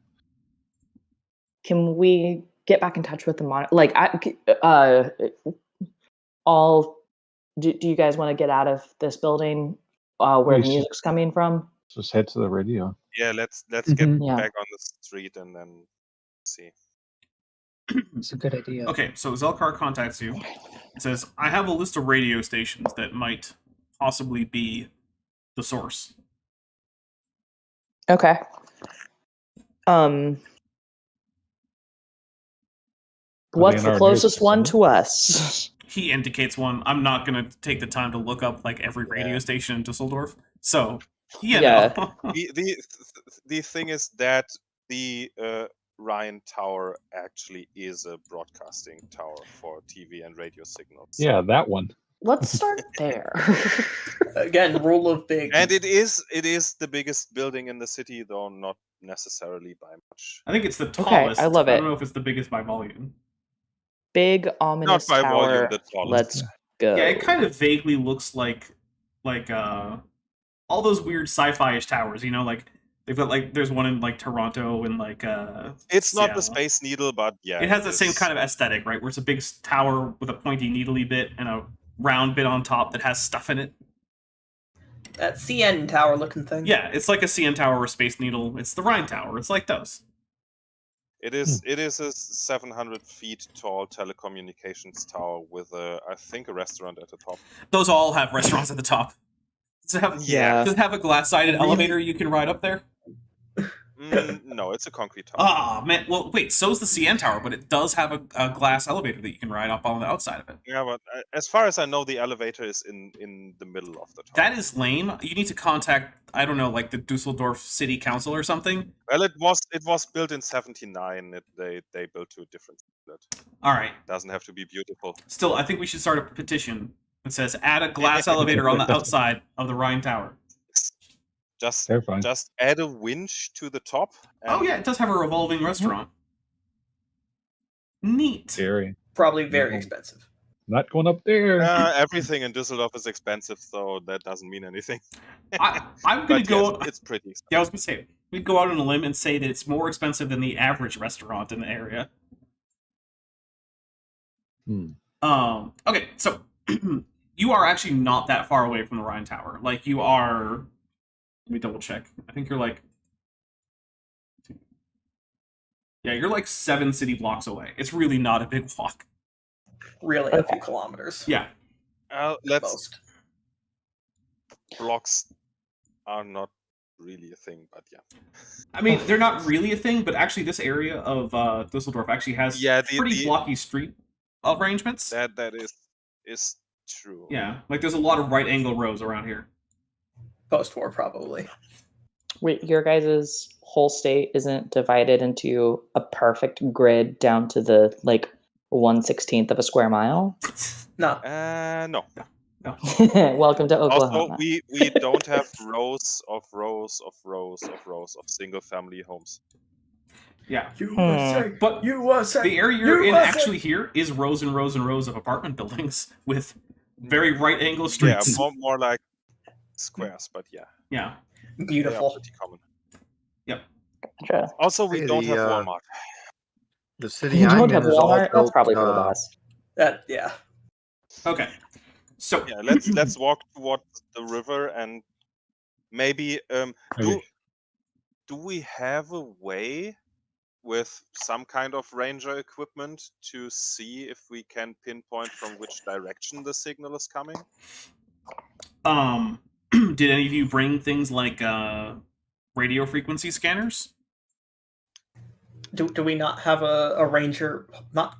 Can we get back in touch with the monitor? Do you guys want to get out of this building where the music's coming from? Just head to the radio. Yeah, let's get back on the street and then see. It's a good idea. Okay, so Zelkar contacts you and says, I have a list of radio stations that might possibly be the source. Okay. What's the closest one to us? He indicates one. I'm not going to take the time to look up every radio station in Dusseldorf. So, Yeah. The thing is that the Ryan Tower actually is a broadcasting tower for TV and radio signals. Yeah, that one. Let's start there. Again, rule of big. And it is the biggest building in the city, though not necessarily by much. I think it's the tallest. I love it. I don't know if it's the biggest by volume. Big ominous Not by tower. volume, the tallest. Let's go. Yeah, it kind of vaguely looks like all those weird sci-fi-ish towers, they've got there's one in Toronto and it's not Seattle. the Space Needle, but yeah. It has the same kind of aesthetic, right? Where it's a big tower with a pointy needly bit and a round bit on top that has stuff in it. That CN tower looking thing. Yeah, it's like a CN tower or a Space Needle. It's the Rhine Tower. It's like those. It is a 700 feet tall telecommunications tower with I think a restaurant at the top. Those all have restaurants at the top. Does it have a glass-sided elevator you can ride up there? No, it's a concrete tower. Ah, man. Well, wait. So's the CN Tower, but it does have a glass elevator that you can ride up on the outside of it. Yeah, but as far as I know, the elevator is in the middle of the tower. That is lame. You need to contact, I don't know, like the Dusseldorf City Council or something. Well, it was built in '79. They built to a different split. All right. Doesn't have to be beautiful. Still, I think we should start a petition that says add a glass elevator on the outside of the Rhine Tower. Just Terrifying. just add a winch to the top. Oh yeah, it does have a revolving restaurant. Neat. Scary. Probably very No. expensive. Not going up there. Everything in Düsseldorf is expensive, so that doesn't mean anything. I'm gonna But go. yes, it's pretty expensive. Yeah, I was gonna say we'd go out on a limb and say that it's more expensive than the average restaurant in the area. Okay, so you are actually not that far away from the Rhine Tower. Like you are. Let me double check. I think you're like. Yeah, you're like 7 city blocks away. It's really not a big walk. Really, a few kilometers. Yeah. Let's Most. blocks are not really a thing, but yeah. I mean, they're not really a thing, but actually this area of Dusseldorf actually has pretty blocky street arrangements. That is true. Yeah, like there's a lot of right angle rows around here. Post-war, probably. Wait, your guys' whole state isn't divided into a perfect grid down to the like 1/16 of a square mile? No. No. Welcome to Oklahoma. Also, we don't have rows of single family homes. Yeah. USA, But USA, the area you're in USA. actually here is rows and rows and rows of apartment buildings with very right angle streets. Yeah, more like squares, but yeah. Yeah. They are Beautiful. pretty common. Yep. Gotcha. Also, we Hey, don't the, have Walmart. The city You I'm don't in have is all Walmart? That's built, probably for the best. Yeah. Okay. So Yeah, let's walk towards the river and maybe Okay. do we have a way with some kind of ranger equipment to see if we can pinpoint from which direction the signal is coming? did any of you bring things like radio frequency scanners? Do we not have a ranger? Not.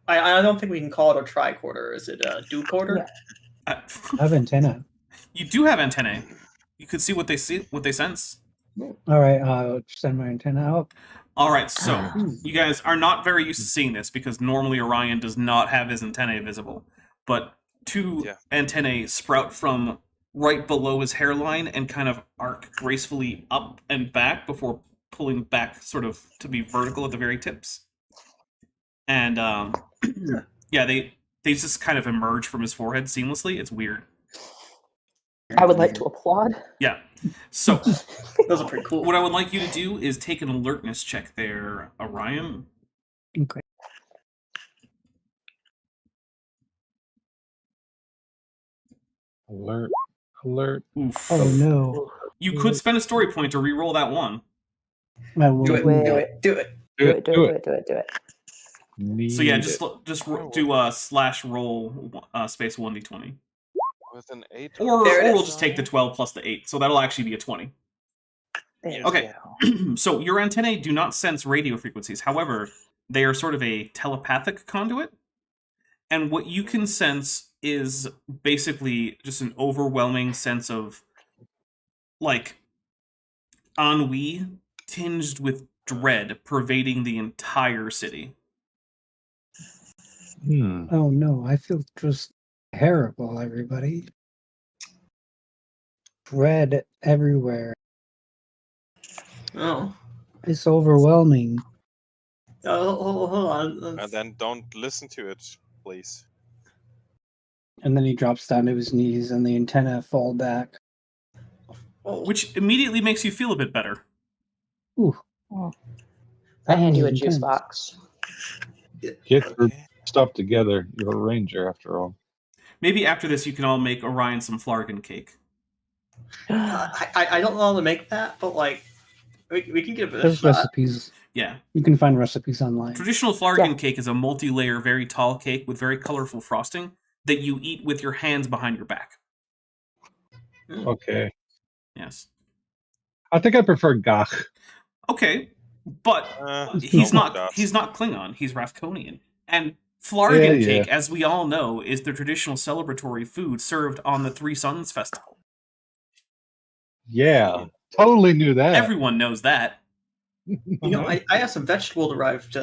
I don't think we can call it a tricorder. Is it a ducorder? I have antenna. You do have antennae. You could see what they sense. All right, I'll send my antenna out. All right, so you guys are not very used to seeing this because normally Orion does not have his antennae visible, but two antennae sprout from right below his hairline and kind of arc gracefully up and back before pulling back sort of to be vertical at the very tips. And yeah, they just kind of emerge from his forehead seamlessly. It's weird. I would like to applaud. Yeah. So Those are pretty cool. what I would like you to do is take an alertness check there, Orion. Okay. Alert. Oof. Oh no. You could spend a story point to re-roll that one. I will. Do it. Wait. Do it. Do it. Do it. So yeah, Need just it. do a slash roll space 1d20. With an 8? Or There it we'll is. just take the 12 plus the 8, so that'll actually be a 20. There Okay. you go. So your antennae do not sense radio frequencies. However, they are sort of a telepathic conduit. And what you can sense is basically just an overwhelming sense of, like, ennui tinged with dread pervading the entire city. Oh no, I feel just terrible, everybody. Dread everywhere. Oh. It's overwhelming. Hold on. And then don't listen to it, please. And then he drops down to his knees and the antenna fall back. Oh. Which immediately makes you feel a bit better. Ooh. I hand you a was juice intense. box. Get your stuff together. You're a ranger after all. Maybe after this you can all make Orion some flargon cake. I don't know how to make that, but like we can give it a There's shot. recipes. Yeah. You can find recipes online. Traditional flargon cake is a multi-layer, very tall cake with very colorful frosting that you eat with your hands behind your back. Okay. Yes. I think I prefer gach. Okay, but He's not not he's not Klingon. He's Ravkonian. And Flargen Yeah, cake, as we all know, is the traditional celebratory food served on the Three Suns Festival. Yeah, totally knew that. Everyone knows that. You know, I have some vegetable-derived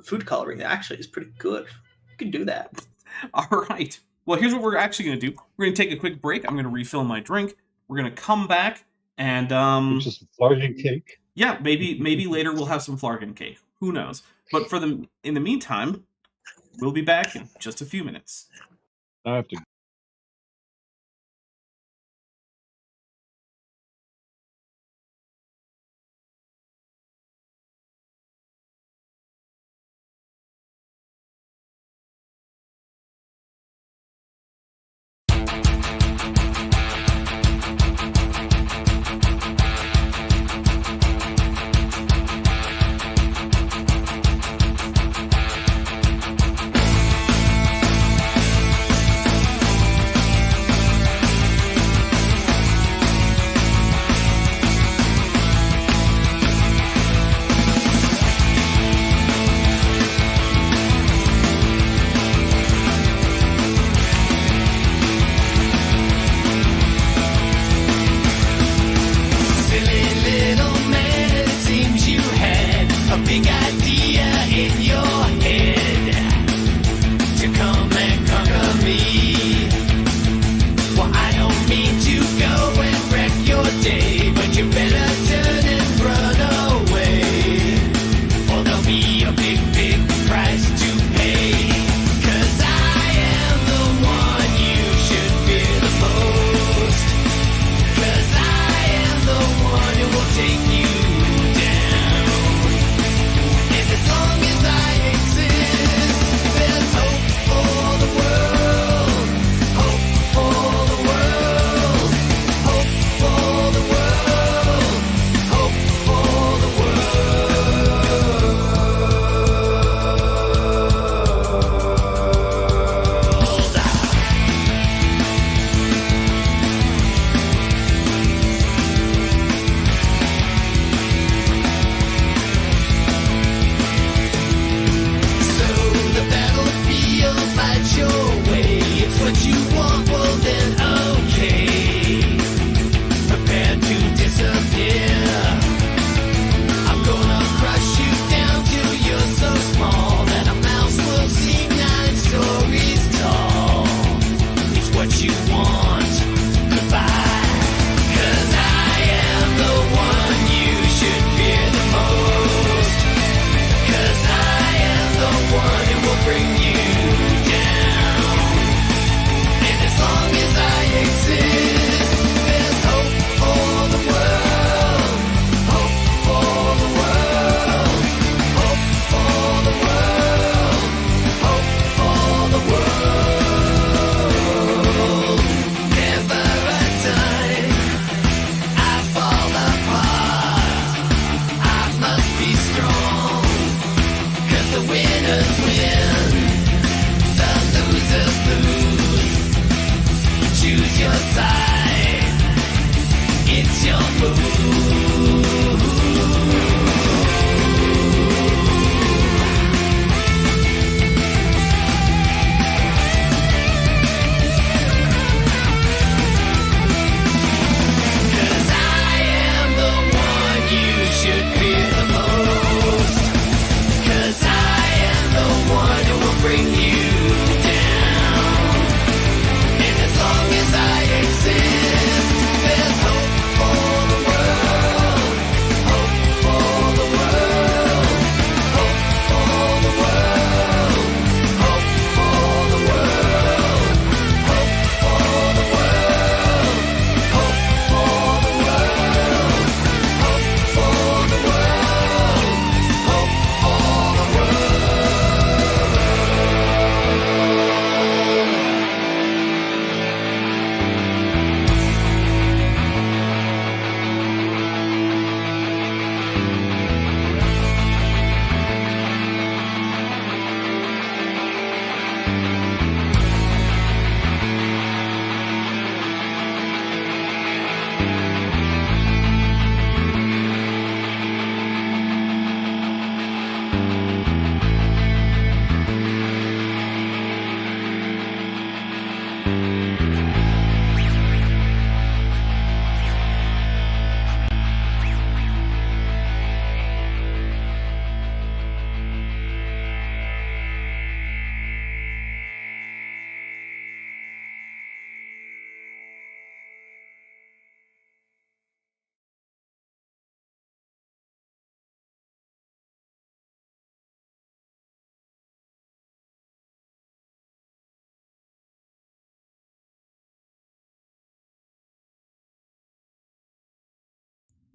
food coloring that actually is pretty good. You can do that. All right. Well, here's what we're actually going to do. We're going to take a quick break. I'm going to refill my drink. We're going to come back and Which is Flargen cake. yeah, maybe later we'll have some Flargen cake. Who knows? But in the meantime, we'll be back in just a few minutes. I have to.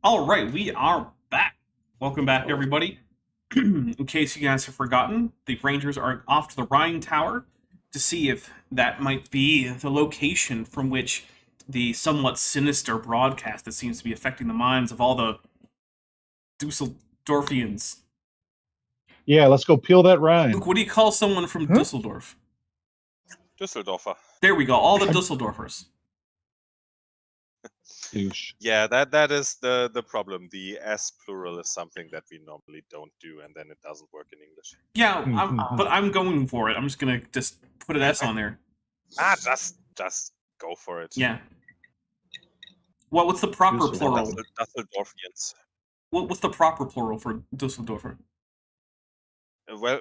All right, we are back. Welcome back, everybody. In case you guys have forgotten, the Rangers are off to the Rhine Tower to see if that might be the location from which the somewhat sinister broadcast that seems to be affecting the minds of all the Dusseldorfians. Yeah, let's go peel that rind. Luke, what do you call someone from Huh? Dusseldorf? Düsseldorfer. There we go, all the Dusseldorfers. Douche. Yeah, that is the problem. The S plural is something that we normally don't do, and then it doesn't work in English. Yeah, but I'm going for it. I'm just gonna put an S on there. Just go for it. Yeah. What's the proper Dusseldorf. plural? Dusseldorfians. What's the proper plural for Dusseldorfer? Well,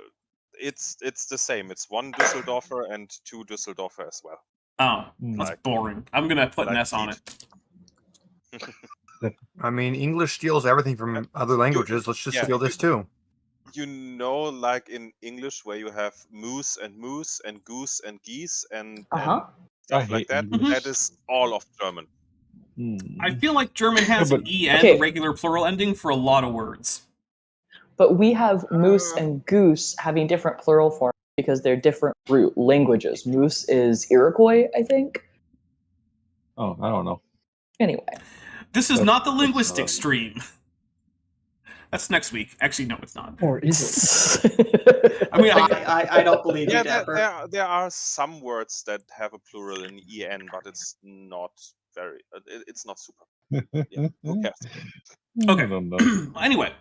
it's the same. It's one Düsseldorfer and two Düsseldorfer as well. Oh, that's Like- boring. I'm gonna put an like S on Pete. it. I mean, English steals everything from other languages. Let's just Yeah, steal this too. You know, like in English, where you have moose and goose and geese and Uh-huh. stuff I like hate that. English. That is all of German. I feel like German has Yeah, an but- EN, Okay. regular plural ending, for a lot of words. But we have moose and goose having different plural forms because they're different root languages. Moose is Iroquois, I think. Oh, I don't know. Anyway. This is That's- not the that's, linguistic stream. That's next week. Actually, no, it's not. Or is it? I mean, I don't believe Yeah, you, Dapper. there are some words that have a plural in en, but it's not very. It's not super. Yeah, who cares? Okay. I don't know. Anyway,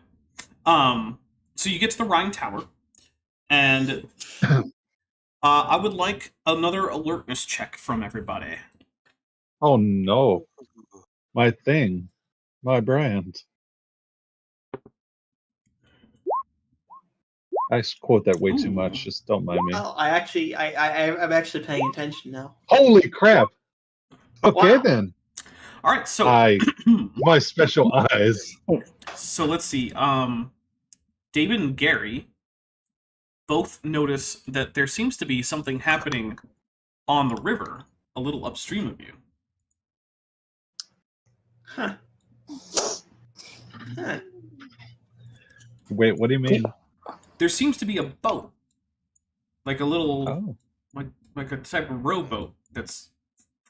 so you get to the Rhine Tower, and I would like another alertness check from everybody. Oh no. My thing. My brand. I quote that way too Ooh. much. Just don't mind me. Oh, I'm actually paying attention now. Holy crap! Okay Wow. then. All right, so My special eyes. so let's see. David and Gary both notice that there seems to be something happening on the river, a little upstream of you. Huh. Huh. Wait, what do you mean? There seems to be a boat, like a little, Oh. like a type of rowboat that's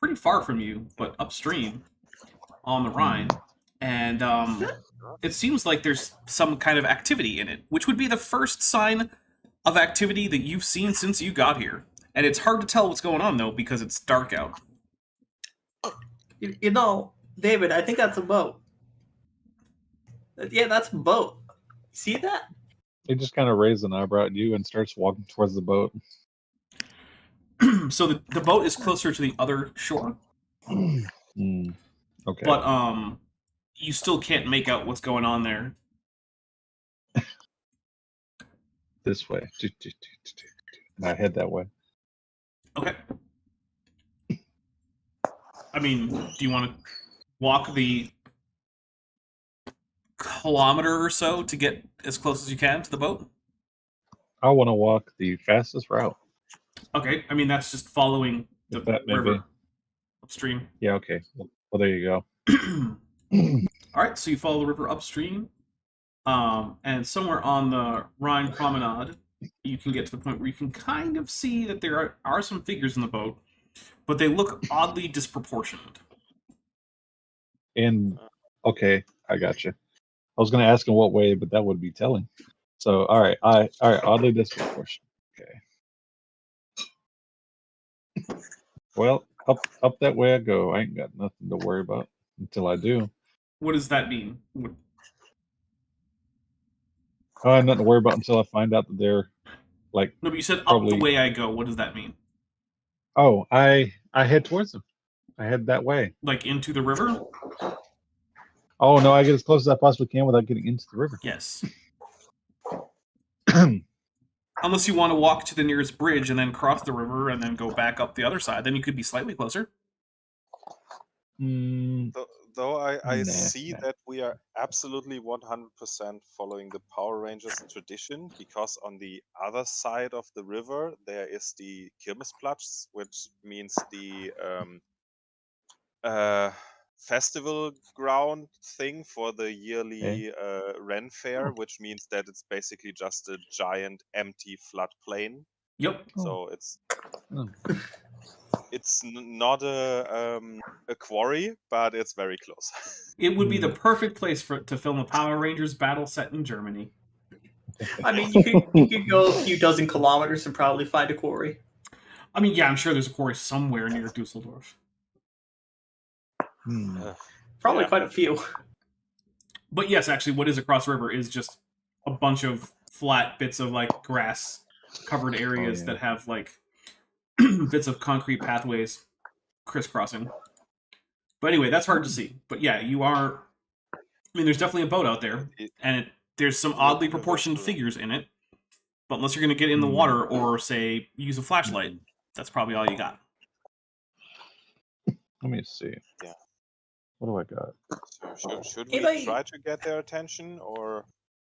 pretty far from you, but upstream on the Rhine, and it seems like there's some kind of activity in it, which would be the first sign of activity that you've seen since you got here. And it's hard to tell what's going on though because it's dark out. You know, David, I think that's a boat. Yeah, that's a boat. See that? He just kind of raises an eyebrow at you and starts walking towards the boat. So the boat is closer to the other shore, Okay. but you still can't make out what's going on there. This way. And I head that way. Okay. I mean, do you want to walk the kilometer or so to get as close as you can to the boat? I want to walk the fastest route. Okay, I mean that's just following the If that may river be. upstream. Yeah, okay. Well, there you go. All right, so you follow the river upstream, and somewhere on the Rhine Promenade, you can get to the point where you can kind of see that there are some figures in the boat, but they look oddly disproportionate. And okay, I got you. I was going to ask in what way, but that would be telling. So, all right, oddly disproportionate. Okay. Well, up that way I go. I ain't got nothing to worry about until I do. What does that mean? I have nothing to worry about until I find out that they're like. No, but you said up Probably- the way I go. What does that mean? Oh, I head towards them. I head that way. Like into the river? Oh no, I get as close as I possibly can without getting into the river. Yes. Unless you want to walk to the nearest bridge and then cross the river and then go back up the other side, then you could be slightly closer. Though I Nah, see nah. that we are absolutely 100% following the Power Rangers tradition, because on the other side of the river there is the Kirmesplatz, which means the festival ground thing for the yearly Ren Fair, which means that it's basically just a giant empty floodplain. Yep. So it's Oh. it's not a quarry, but it's very close. It would be the perfect place to film a Power Rangers battle set in Germany. I mean, you could go a few dozen kilometers and probably find a quarry. I mean, yeah, I'm sure there's a quarry somewhere near Dusseldorf. Probably Yeah. quite a few. But yes, actually, what is across the river is just a bunch of flat bits of like grass covered areas that have like bits of concrete pathways crisscrossing. But anyway, that's hard to see. But yeah, you are. I mean, there's definitely a boat out there, and there's some oddly proportioned figures in it. But unless you're going to get in the water or say use a flashlight, that's probably all you got. Let me see. Yeah. What do I got? So should If we I- try to get their attention, or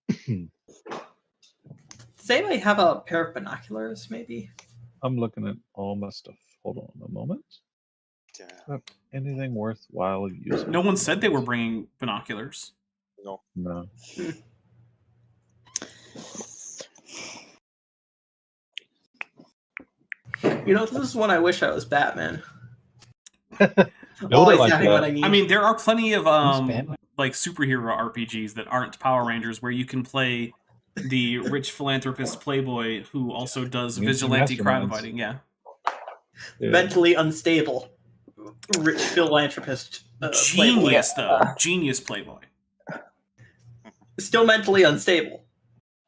Does anybody have a pair of binoculars, maybe? I'm looking at all my stuff. Hold on a moment. yeah, Anything worthwhile using? No one said they were bringing binoculars. no? No. You know, this is when I wish I was Batman. Build Always it like having what that. I need. I mean, there are plenty of Batman? like superhero RPGs that aren't Power Rangers where you can play the rich philanthropist playboy who also does Meet some vigilante crime masterminds. fighting. Yeah, Yeah. mentally unstable, rich philanthropist. genius Playboy. though, genius playboy. Still mentally unstable.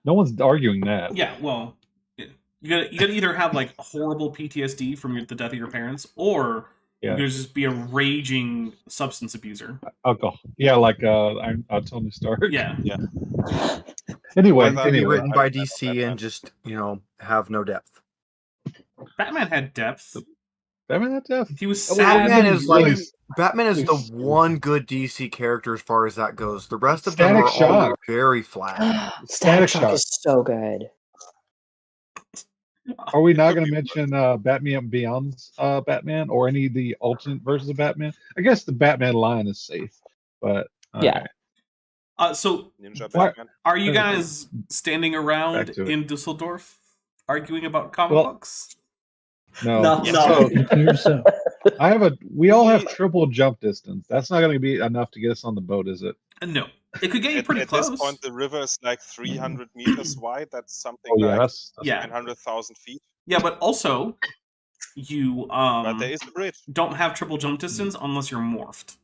No one's arguing that. Yeah, well, you gotta either have like horrible PTSD from the death of your parents, or Yeah. you gotta just be a raging substance abuser. Alcohol. Yeah, like I'm Tony Stark. Yeah, Anyway, Whether Be Anyway, written by I- DC and just have no depth. Batman had depth. Batman had death. He was Oh, sad. Batman is like Really- Batman is the one good DC character as far as that goes. The rest of Static them are all Shock. very flat. Static Static Shock Shock. is so good. Are we not going to mention Batman Beyond's Batman or any of the alternate versions of Batman? I guess the Batman line is safe, but Yeah. So, Ninja Why- Batman. are you guys standing around Back to it. in Dusseldorf arguing about comic Well- books? no. No, Yeah. no. Here's so. We all have triple jump distance. That's not going to be enough to get us on the boat, is it? No, it could get you At, pretty at close. this point, the river is like 300 meters wide. That's something Oh yeah, like that's Yeah. 900,000 feet. Yeah, but also you But there is a bridge. don't have triple jump distance unless you're morphed.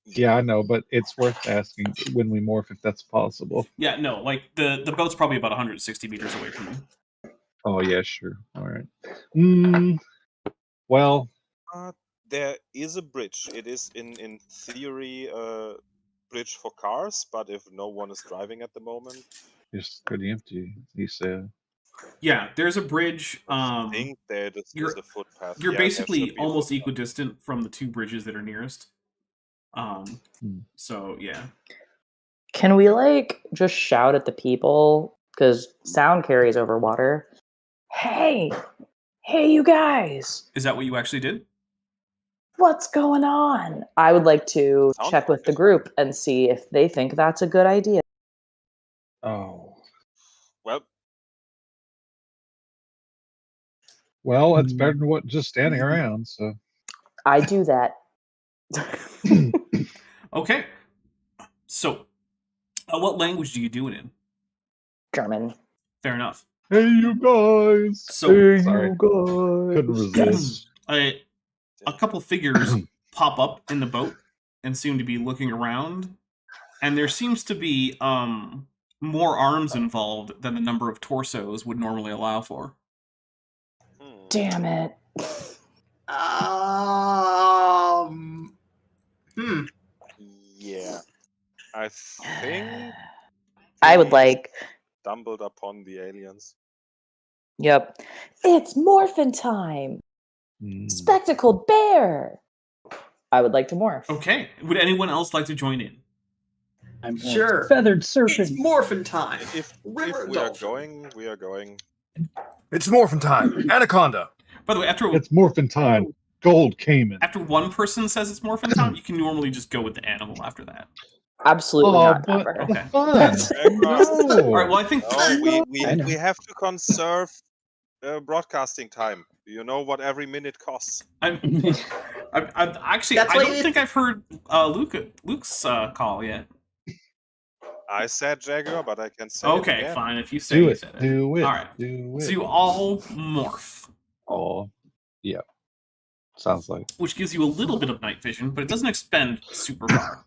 yeah, I know, but it's worth asking when we morph if that's possible. Yeah, no, like the boat's probably about 160 meters away from you. Oh yeah, sure. All right. Well, There is a bridge. It is in theory a bridge for cars, but if no one is driving at the moment, it's pretty empty. He said. Yeah, there's a bridge. I think there is you're- a footpath. You're Yeah, there basically should be a almost footpath. equidistant from the two bridges that are nearest. Hmm. So yeah. Can we like just shout at the people because sound carries over water? Hey, you guys, Is that what you actually did? what's going on? I would like to Sounds check with like the it. group and see if they think that's a good idea. Oh. Well, Well, it's better than what just standing around. So. I do that. Okay. So, what language do you do it in? German. Fair enough. Hey, you guys. So, Sorry. guys. Couldn't resist. a couple figures pop up in the boat and seem to be looking around, and there seems to be more arms involved than the number of torsos would normally allow for. Damn it. Yeah, I think I would we like. stumbled upon the aliens. Yep. It's morphin' time. Hmm. Spectacled bear. I would like to morph. Okay. Would anyone else like to join in? I'm Sure. feathered It's serpent. morphin' time. If River we are dolphin. going, we are going. It's morphin' time. Anaconda. By the way, after It's morphin' time. Gold Cayman. After one person says it's morphin time, you can normally just go with the animal after that. Absolutely Oh, not, but Dapper. the Okay. fun. All No. right. Well, I think No, I know. we have to conserve broadcasting time. You know what every minute costs. I'm actually. That's I why don't it- think I've heard Luke's call yet. I said Jaguar, but I can say it Okay, again. fine. If you say Do you it. said it. Do it. All right. Do it. So you all morph, Oh, yeah. Sounds like. which gives you a little bit of night vision, but it doesn't expend super far.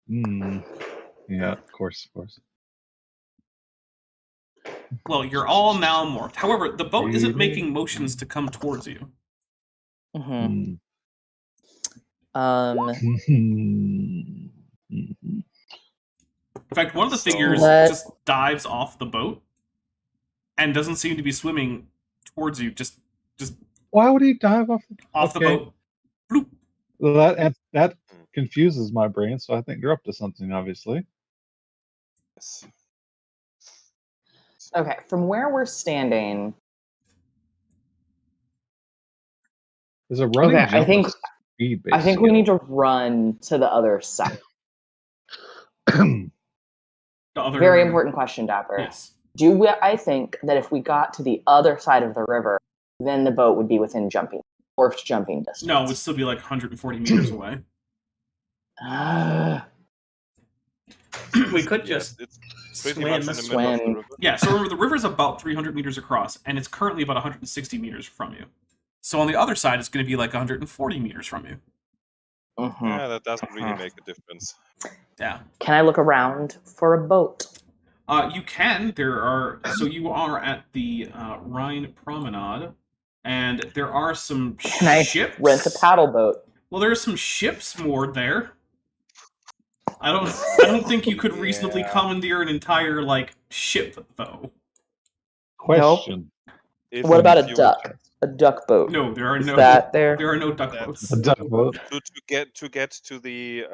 Yeah, of course. Well, you're all now morphed. However, the boat isn't making motions to come towards you. Mm-hmm. In fact, one of the figures Let- just dives off the boat and doesn't seem to be swimming towards you. Just Why would he dive off? off the Okay. boat. Bloop. Well, that confuses my brain, so I think you're up to something, obviously. Yes. Okay, from where we're standing, There's a running Okay, I jump. think- with speed-based I think we skill. need to run to the other side. The other Very important question, Dapper. Yes. I think that if we got to the other side of the river, then the boat would be within dwarfed jumping distance? No, it would still be like 140 meters away. We could Yes, just it's pretty swim. much in the middle of the Swim. river. Yeah, so remember, the river's about 300 meters across, and it's currently about 160 meters from you. So on the other side, it's going to be like 140 meters from you. Mhm. Yeah, that doesn't really make a difference. Yeah. Can I look around for a boat? You can. So you are at the Rhine Promenade, and there are some Can I ships. rent a paddle boat? Well, there are some ships moored there. I don't think you could reasonably Yeah. commandeer an entire ship though. Question. If What about a you- duck? A duck boat? No, there are Is no that there? there are no duck That's- boats. A duck boat. To get to the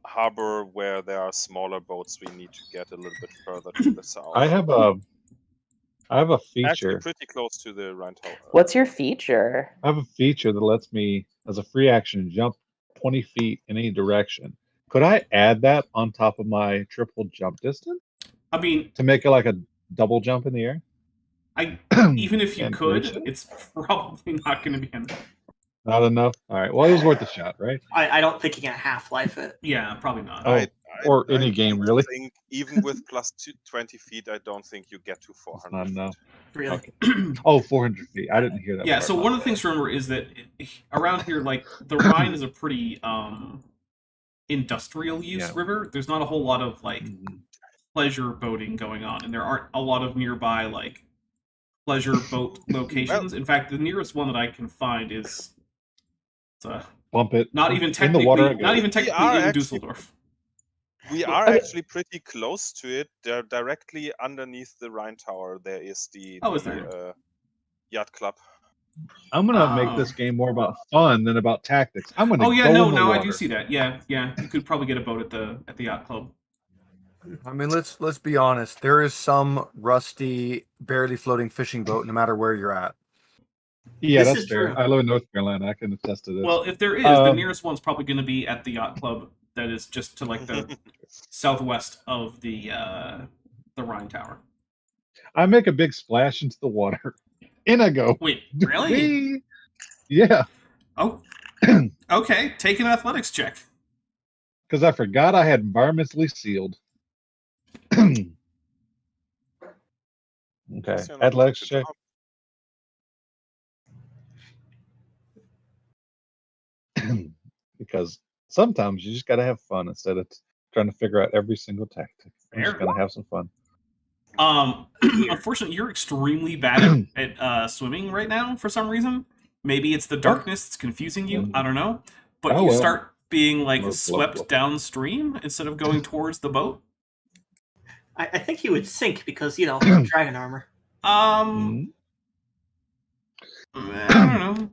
harbor where there are smaller boats, we need to get a little bit further to the south. I have a Actually feature. pretty close to the Rhine Tower. What's your feature? I have a feature that lets me, as a free action, jump 20 feet in any direction. Could I add that on top of my triple jump distance I mean, to make it like a double jump in the air? even if you And could, reach it? it's probably not going to be enough. Not enough. All right. Well, it was worth a shot, right? I don't think you can Half-Life it. Yeah, probably not. Oh, or any game, don't really. think even with plus 20 feet, I don't think you get to 400 not feet. enough. Really. Okay. Oh, 400 feet. I didn't hear that. Yeah, part. so one of the things to remember is that around here, the Rhine is a pretty industrial use Yeah. river. There's not a whole lot of Mhm. pleasure boating going on, and there aren't a lot of nearby pleasure boat locations. In fact, the nearest one that I can find is Bump it. not even in technically the water. I not go. even technically are in actually- Dusseldorf. We are Okay. actually pretty close to it. Directly underneath the Rhine Tower, there is the Oh, is there? yacht club. I'm gonna make Oh. this game more about fun than about tactics. I'm gonna. Oh yeah, go no, in the now I water. do see that. Yeah. You could probably get a boat at the yacht club. I mean, let's be honest. There is some rusty, barely floating fishing boat, no matter where you're at. Yeah, This that's is fair. true. I live in North Carolina. I can attest to this. Well, if there is, the Um, nearest one's probably going to be at the yacht club that is just to the southwest of the Rhine Tower. I make a big splash into the water. In I go. Wait, really? Whee! Yeah, Oh, okay. Take an athletics check. because I forgot I had environmentally sealed. Okay, Guess you're not athletics going to check. jump. Because sometimes you just got to have fun instead of trying to figure out every single tactic. I'm just Fair. gonna have some fun. Unfortunately, you're extremely bad at swimming right now for some reason. Maybe it's the darkness that's confusing you. I don't know. But Oh, you well. start being Blah, blah, swept blah. downstream instead of going towards the boat. I think he would sink because dragon armor. Mhm. I don't know.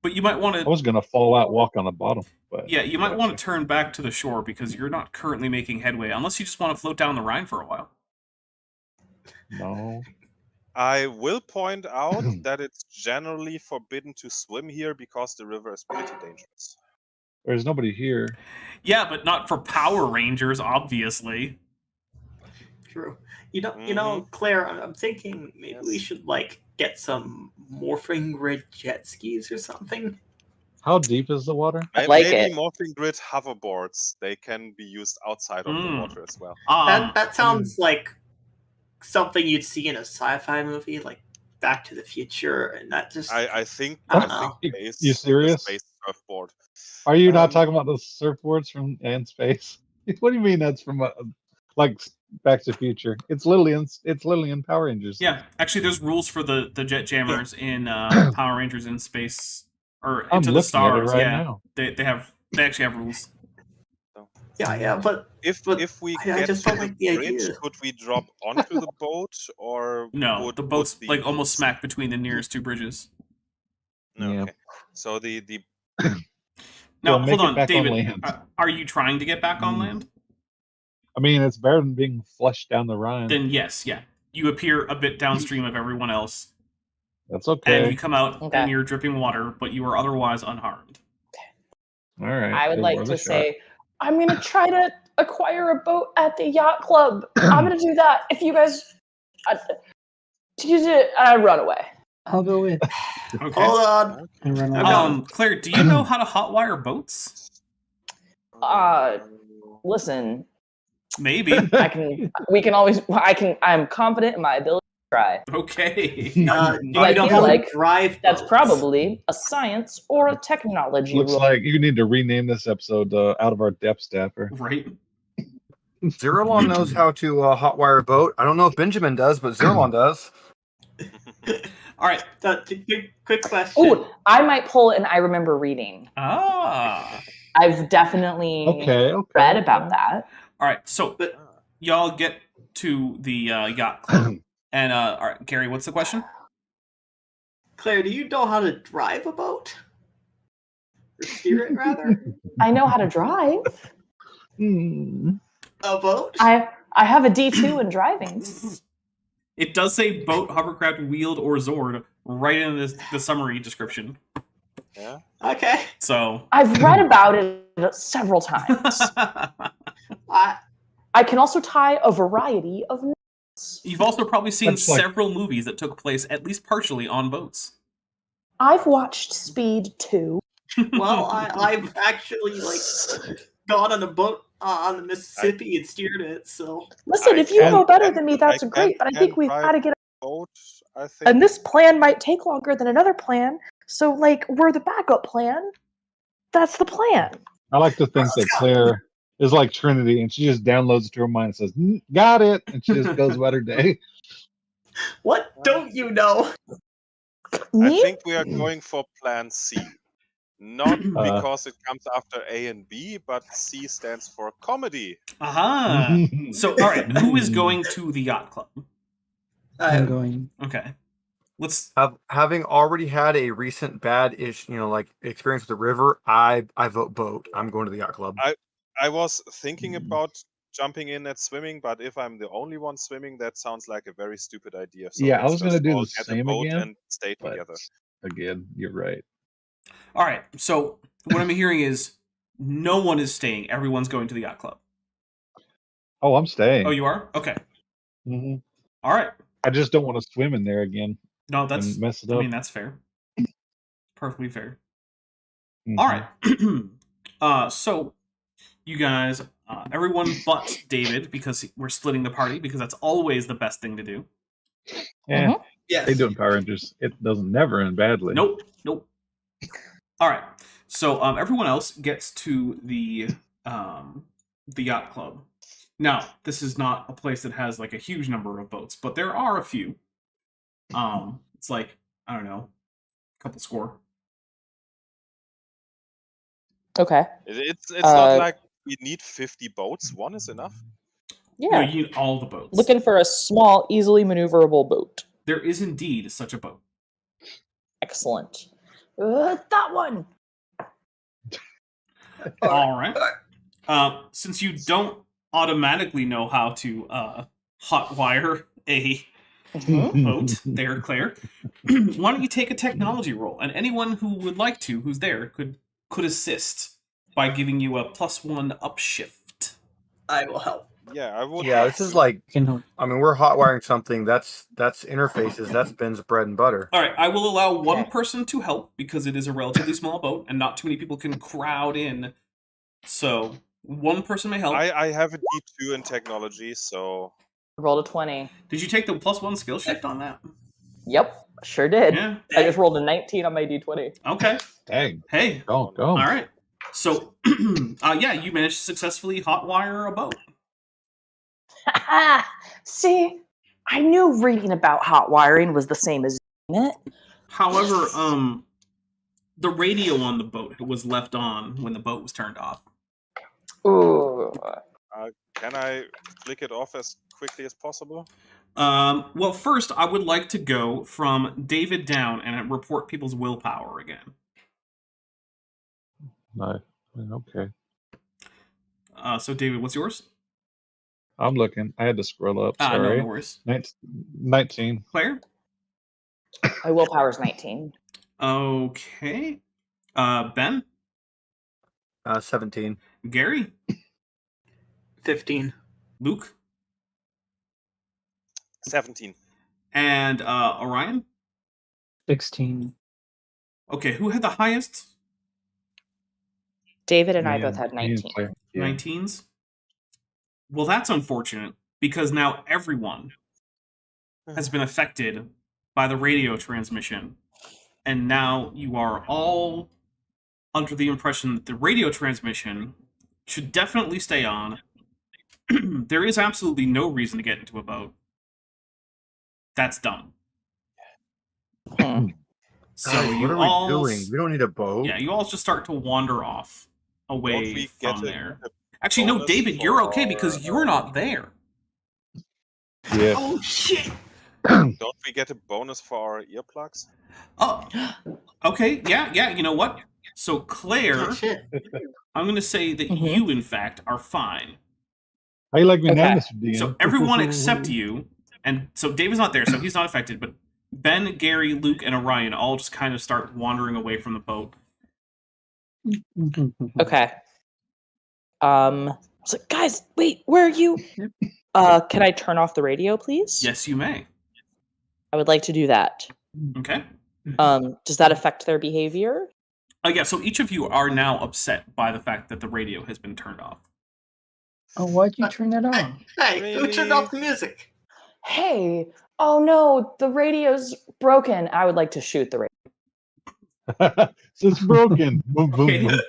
But you might want I to. was gonna fall out, walk on the bottom, but Yeah, you might want to turn back to the shore because you're not currently making headway, unless you just want to float down the Rhine for a while. no. I will point out that it's generally forbidden to swim here because the river is pretty dangerous. There's nobody here. Yeah, but not for Power Rangers, obviously. True. You know, Claire. I'm thinking maybe we Yes. should like get some morphing grid jet skis or something. How deep is the water? I like Maybe it. morphing grid hoverboards. They can be used outside of the water as well. That sounds like something you'd see in a sci-fi movie, like Back to the Future, and that just I think I I don't know. think space, You serious? the space surfboard. Are you not Um, talking about the surfboards from in space? What do you mean that's from like Back to the Future? It's literally in Power Rangers. Yeah, actually, there's rules for the jet jammers in Power Rangers in space or I'm Into the looking at it Stars. right Yeah, now. they actually have rules. Yeah, but If we I get just to don't the like the bridge, idea. could we drop onto the boat, or No, would, the boat's would like almost smack between the nearest two bridges. No, Yeah. okay. So the Now, Well, make hold it on, back on David. land. Are you trying to get back on land? I mean, it's better than being flushed down the Rhine. Then yes, yeah. You appear a bit downstream of everyone else, That's and okay. you come out Okay. and you're dripping water, but you are otherwise unharmed. All right. I would it like was to a shot. say, I'm going to try to acquire a boat at the yacht club. I'm going to do that. If you guys run away. I'll go in Okay. Hold on. and run away. Claire, do you know how to hotwire boats? Listen, Maybe. I'm confident in my ability to try. Okay. Do I you feel know how to like drive? That's boats? probably a science or a technology Looks rule. like you need to rename this episode Out of Our Depth Staffer. Right. Zerlon knows how to hotwire a boat. I don't know if Benjamin does, but Zerlon does. All right. Quick question. Ooh, I might pull an I remember reading. Ah. I've definitely Okay. read about that. All right. So y'all get to the yacht club, and all right, Gary, what's the question? Claire, do you know how to drive a boat? Or steer it, rather? I know how to drive. A boat? I have a D2 in driving. It does say boat, hovercraft, wheeled, or Zord right in the summary description. Yeah. Okay. So I've read about it several times. I can also tie a variety of knots. You've also probably seen That's like- several movies that took place at least partially on boats. I've watched Speed 2. Well, I've actually gone on a boat on the Mississippi and steered it. So Listen, if you know better than me, that's great. But I think we've got to get. Boat, I think. And this plan might take longer than another plan. So, we're the backup plan. That's the plan. I like to think that Claire is like Trinity, and she just downloads it to her mind and says, "Got it," and she just goes about her day. what don't you know? Me? I think we are going for Plan C. Not because it comes after A and B, but C stands for comedy. Aha. So, all right, who is going to the yacht club? I'm going. Okay. Let's. Having already had a recent bad experience with the river, I vote boat. I'm going to the yacht club. I was thinking about jumping in at swimming, but if I'm the only one swimming, that sounds like a very stupid idea. So Yeah, I let's was gonna just do all the get a same boat again, and stay but together. again, you're right. All right. So what I'm hearing is no one is staying. Everyone's going to the yacht club. Oh, I'm staying. Oh, you are? Okay. hmm All right. I just don't want to swim in there again No, that's. and mess it I up. mean, that's fair. Perfectly fair. Mhm. All right. So you guys, everyone but David, because we're splitting the party, because that's always the best thing to do. Yeah, Yes. they do in Power Rangers. It doesn't never end badly. Nope. All right. So everyone else gets to the yacht club. Now, this is not a place that has like a huge number of boats, but there are a few. It's like, I don't know, a couple score. Okay. It's not like we need 50 boats. One is enough. Yeah. No, you need all the boats. Looking for a small, easily maneuverable boat. There is indeed such a boat. Excellent. That one. All right. Since you don't automatically know how to hotwire a boat there, Claire. Why don't you take a technology roll? And anyone who would like to, who's there, could assist by giving you a +1 upshift. I will help. Yeah, I would. Yeah, love this is to. like, Can help. I mean, we're hot wiring something. That's interfaces. That's Ben's bread and butter. All right, I will allow one Okay. person to help because it is a relatively small boat and not too many people can crowd in. So one person may help. I have a D2 in technology, so Rolled a 20. Did you take the +1 skill shift on that? Yep, sure did. Yeah. I just rolled a 19 on my d20. Okay. Dang. Hey. Go. All right. So, yeah, you managed to successfully hotwire a boat. See, I knew reading about hot wiring was the same as doing it. However, the radio on the boat was left on when the boat was turned off. Ooh. can I flick it off as quickly as possible? Well, first, I would like to go from David down and report people's willpower again. No. Okay. So, David, what's yours? I'm looking. I had to scroll up. No, Sorry. no worries. 19. Claire? My willpower's 19. Okay. Ben? 17. Gary? 15. Luke? 17. And Orion? 16. Okay, who had the highest? David and I Me both had me and 19. Claire. Yeah. 19s? Well, that's unfortunate, because now everyone has been affected by the radio transmission. And now you are all under the impression that the radio transmission should definitely stay on. There is absolutely no reason to get into a boat. That's done. Hmm. So Guys, you what are we all, doing? We don't need a boat. yeah, you all just start to wander off Don't away we get from a- there. a Actually, no, bonus David, you're okay for, because you're not there. Yeah. Oh shit! Don't we get a bonus for our earplugs? Oh, okay, yeah, you know what? So Claire, Oh, shit. I'm going to say that Mhm. you, in fact, are fine. How you like me now, Okay. Mr. DM? So everyone except you, and so David's not there, so he's not affected, but Ben, Gary, Luke, and Orion all just kind of start wandering away from the boat. Okay. I was like, guys, wait, where are you? Can I turn off the radio, please? Yes, you may. I would like to do that. Okay. Does that affect their behavior? Yeah, so each of you are now upset by the fact that the radio has been turned off. Oh, why'd you turn that off? Hey, who turned off the music? Hey, oh no, the radio's broken. I would like to shoot the radio. So it's broken. Boom, boom, Okay. boom.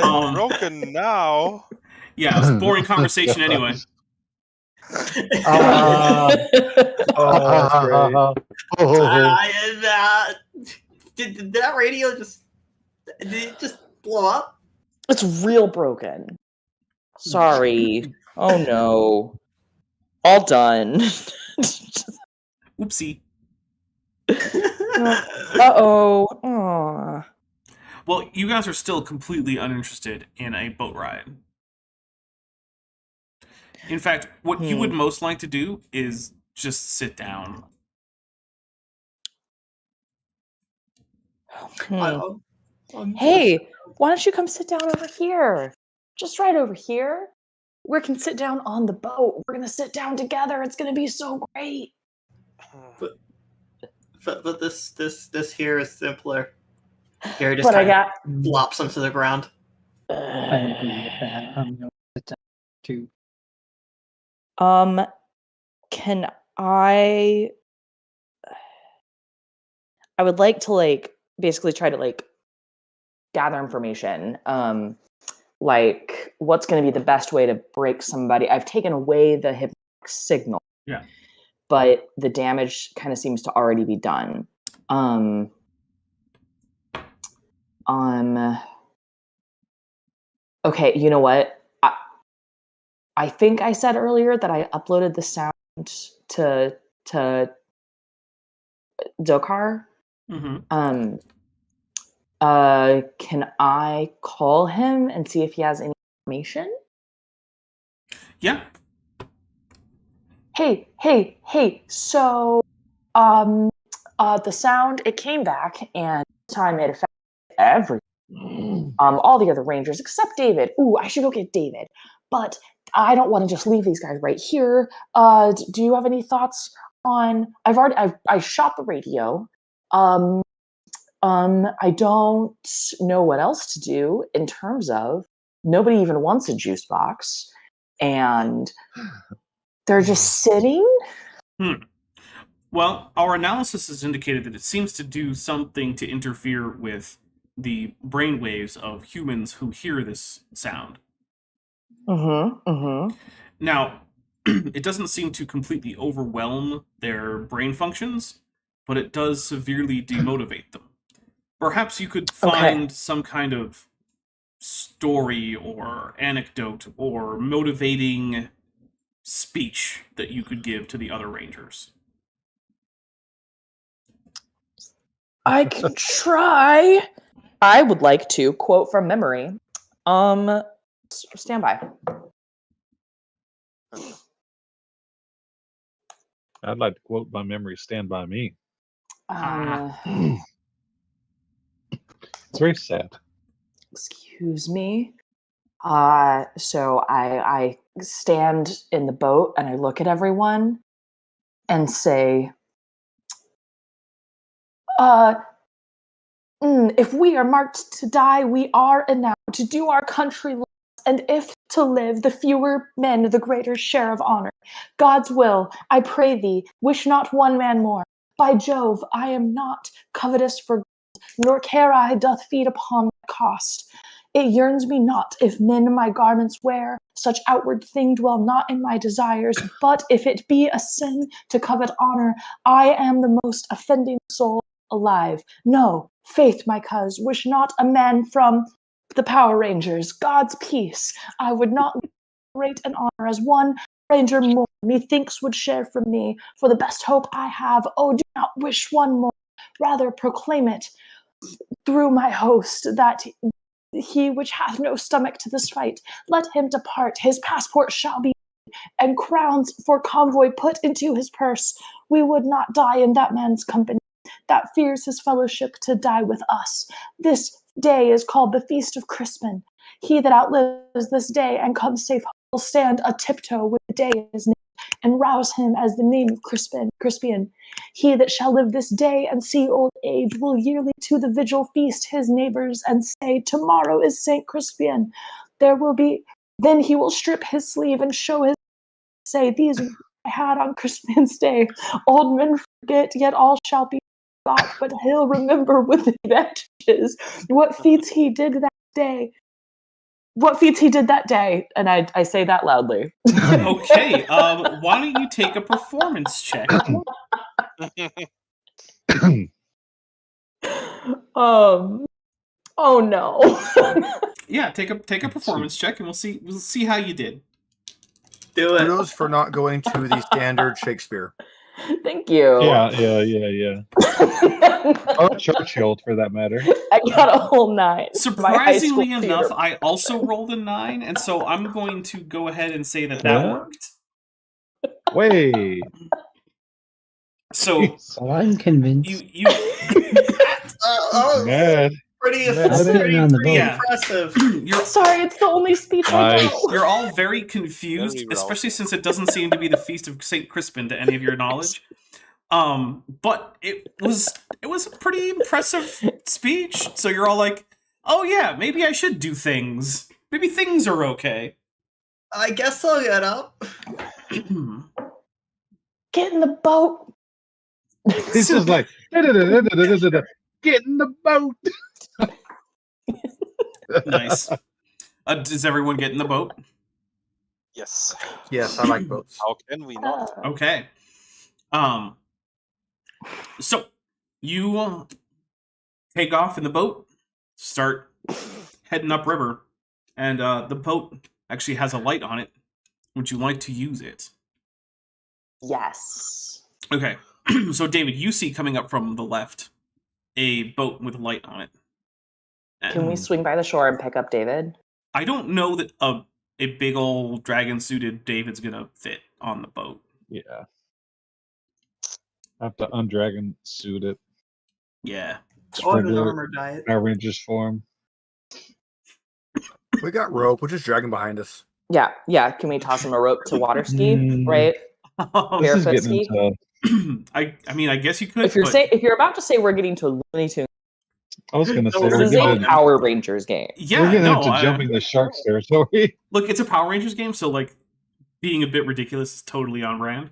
Um, Broken now. Yeah, it was a boring conversation anyway. Oh, that's great. Did that radio just did it just blow up? It's real broken. Sorry. Oh no. All done. Oopsie. Uh-oh. Aw. Well, you guys are still completely uninterested in a boat ride. In fact, what you would most like to do is just sit down. Hey, why don't you come sit down over here? Just right over here. We can sit down on the boat. We're gonna sit down together. It's gonna be so great. But this here is simpler. Gary just But I kind got of flops onto the ground. I agree with that. I'm going to sit down too. can I would like to basically try to gather information. Like what's going to be the best way to break somebody. I've taken away the hypnotic signal. Yeah. But the damage kind of seems to already be done. Okay, you know what? I think I said earlier that I uploaded the sound to Dokar. Mm-hmm. Can I call him and see if he has any information? Yeah. Hey, so The sound, it came back, and this time it affected everyone. All the other rangers except David. Ooh, I should go get David. But I don't want to just leave these guys right here. Do you have any thoughts on? I shot the radio. I don't know what else to do in terms of nobody even wants a juice box, and they're just sitting. Well, our analysis has indicated that it seems to do something to interfere with the brainwaves of humans who hear this sound. Now, it doesn't seem to completely overwhelm their brain functions, but it does severely demotivate them. Perhaps you could find some kind of story or anecdote or motivating speech that you could give to the other rangers. I can try. I would like to quote from memory. Stand by. I'd like to quote by memory, "Stand by me." It's very sad. Excuse me. So I stand in the boat and I look at everyone and say, if we are marked to die, we are enow to do our country loss, and if to live, the fewer men, the greater share of honor. God's will, I pray thee, wish not one man more. By Jove, I am not covetous for gold, nor care I doth feed upon my cost. It yearns me not if men my garments wear, such outward thing dwell not in my desires, but if it be a sin to covet honor, I am the most offending soul alive. No, faith, my coz, wish not a man from the Power Rangers. God's peace, I would not rate and honor as one ranger more, methinks would share from me, for the best hope I have, oh, do not wish one more, rather proclaim it through my host, that he which hath no stomach to this fight, let him depart, his passport shall be, and crowns for convoy put into his purse. We would not die in that man's company, that fears his fellowship to die with us. This day is called the Feast of Crispin. He that outlives this day and comes safe will stand a tiptoe when the day is named, and rouse him as the name of Crispian. He that shall live this day and see old age will yearly to the vigil feast his neighbors and say, tomorrow is Saint Crispian. Then he will strip his sleeve and show his, say, these I had on Crispian's day. Old men forget, yet all shall be forgot, but he'll remember with advantages what feats he did that day. And I say that loudly. Okay, why don't you take a performance check? Oh no. Yeah, take a performance check, and we'll see how you did. Do it. Kudos for not going to the standard Shakespeare. Thank you. Yeah. Or Churchill, for that matter. I got a whole 9. Surprisingly enough, I also rolled a 9, and so I'm going to go ahead and say that worked. Wait. So I'm convinced. you Mad. Pretty impressive. Sorry, it's the only speech I know. You're all very confused, especially since it doesn't seem to be the Feast of Saint Crispin to any of your knowledge. But it was a pretty impressive speech. So you're all like, "Oh yeah, maybe I should do things. Maybe things are okay." I guess I'll get up. Get in the boat. This is like, get in the boat. Nice. Does everyone get in the boat? Yes. Yes, I like boats. How can we not? Okay. So you take off in the boat, start heading upriver, and the boat actually has a light on it. Would you like to use it? Yes. Okay. So David, you see coming up from the left a boat with a light on it. Can we swing by the shore and pick up David? I don't know that a big old dragon-suited David's gonna fit on the boat. Yeah. I have to undragon suit it. Yeah. Just Oh, under the regular armor diet. Power Rangers form. We got rope. We'll just drag him behind us. Yeah, yeah. Can we toss him a rope to water ski? Mm. Right, This is barefoot getting ski. into. I mean, I guess you could. If you're but if you're about to say we're getting to Looney Tunes, I was gonna say No, this we're is a getting, Power Rangers game. yeah, we're getting no. into jumping the sharks territory. Look, it's a Power Rangers game, so like being a bit ridiculous is totally on brand.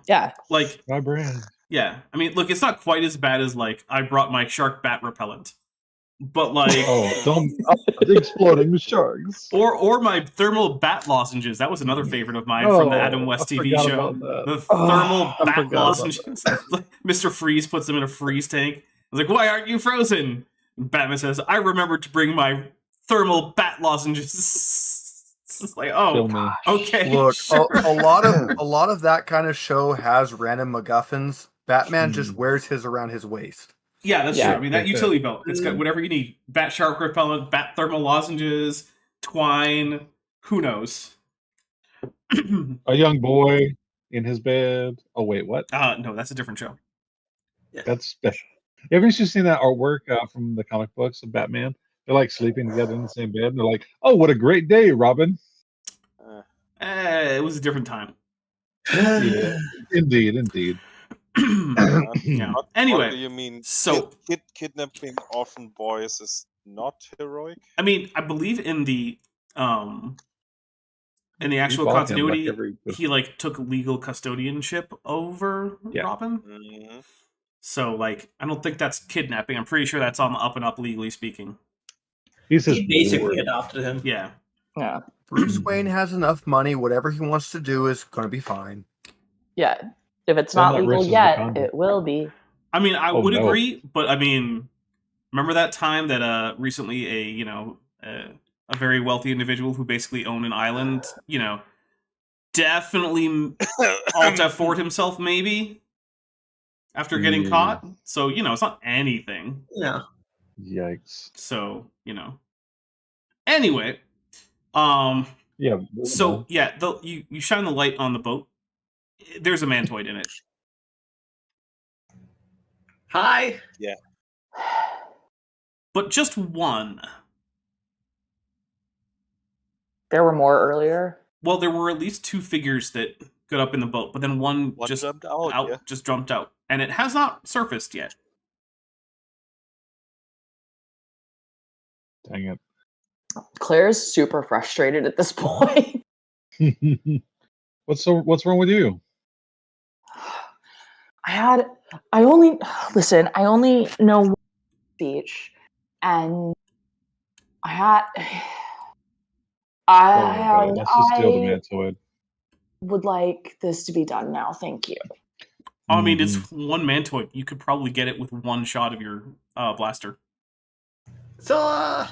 Yeah, Like, My brand. yeah. I mean, look, it's not quite as bad as like I brought my shark bat repellent, but like, Oh, don't exploding sharks. or my thermal bat lozenges. That was another favorite of mine from the Adam West I TV forgot show. about that. The thermal I bat forgot about lozenges. Mr. Freeze puts them in a freeze tank. I was like, "Why aren't you frozen?" And Batman says, "I remembered to bring my thermal bat lozenges." It's like, oh, Kill me. okay. Look, sure. a lot of that kind of show has random MacGuffins. Batman just wears his around his waist. Yeah, that's Yeah. true. I mean, that utility belt, it's got whatever you need. Bat shark repellent, bat thermal lozenges, twine, who knows? A young boy in his bed. Oh wait, what? No, that's a different show. That's special. Haven't you seen that artwork from the comic books of Batman? They're like sleeping together in the same bed, and they're like, "Oh, what a great day, Robin!" It was a different time. Yeah, indeed. Yeah. What Anyway, do you mean? so- Kidnapping orphan boys is not heroic? I mean, I believe in the actual fought him, continuity, like, every- he like took legal custodianship over Yeah. Robin. Mhm. So like, I don't think that's kidnapping. I'm pretty sure that's on the up and up, legally speaking. He's his He basically ward. adopted him. Yeah. yeah, Bruce Wayne has enough money. Whatever he wants to do is going to be fine. yeah. If it's They're not not legal rich as yet, Wakanda. it will be. I mean, I Oh, would no. agree, but I mean, remember that time that recently a very wealthy individual who basically owned an island, definitely alt F4'd himself maybe after getting Mm. caught. So, it's not anything. Yeah. Yikes. So, Anyway, Yeah. so yeah, you shine the light on the boat. There's a mantoid in it. Hi. But just one. There were more earlier. Well, there were at least two figures that got up in the boat, but then one One just jumped out. Yeah. just jumped out, and it has not surfaced yet. Dang it. Claire's super frustrated at this point. What's wrong with you? I only know one speech, and Oh, let's just steal the mantoid. would like this to be done now. Thank you. I mean, it's one mantoid. You could probably get it with one shot of your blaster. So, I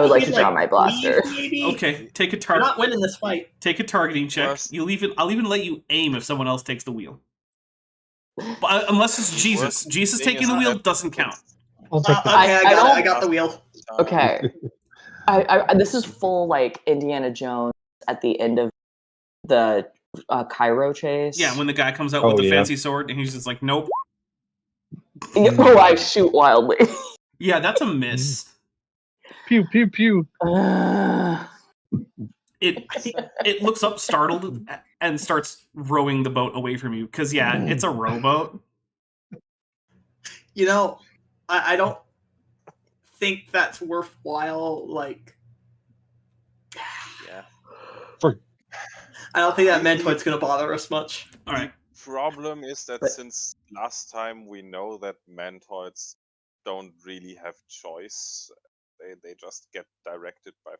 would like to draw my blaster. Maybe? Okay, take a We're target. not winning this fight. Take a targeting check. Worst- I'll even let you aim if someone else takes the wheel. But unless it's Jesus. Worst Jesus thing taking is the I wheel have- doesn't count. I'll take that. Okay, I don't- I got the wheel. Okay. I this is full like Indiana Jones at the end of the Cairo chase. Yeah, when the guy comes out Oh, with the yeah. fancy sword and he's just like, nope. Oh, I shoot wildly. Yeah, that's a miss. Pew pew pew. It looks up startled and starts rowing the boat away from you because it's a rowboat. I don't think that's worthwhile. Like, Yeah. I don't think that mantoid's gonna bother us much. All right. Problem is that But- since last time we know that mantoids don't really have choice. They just get directed by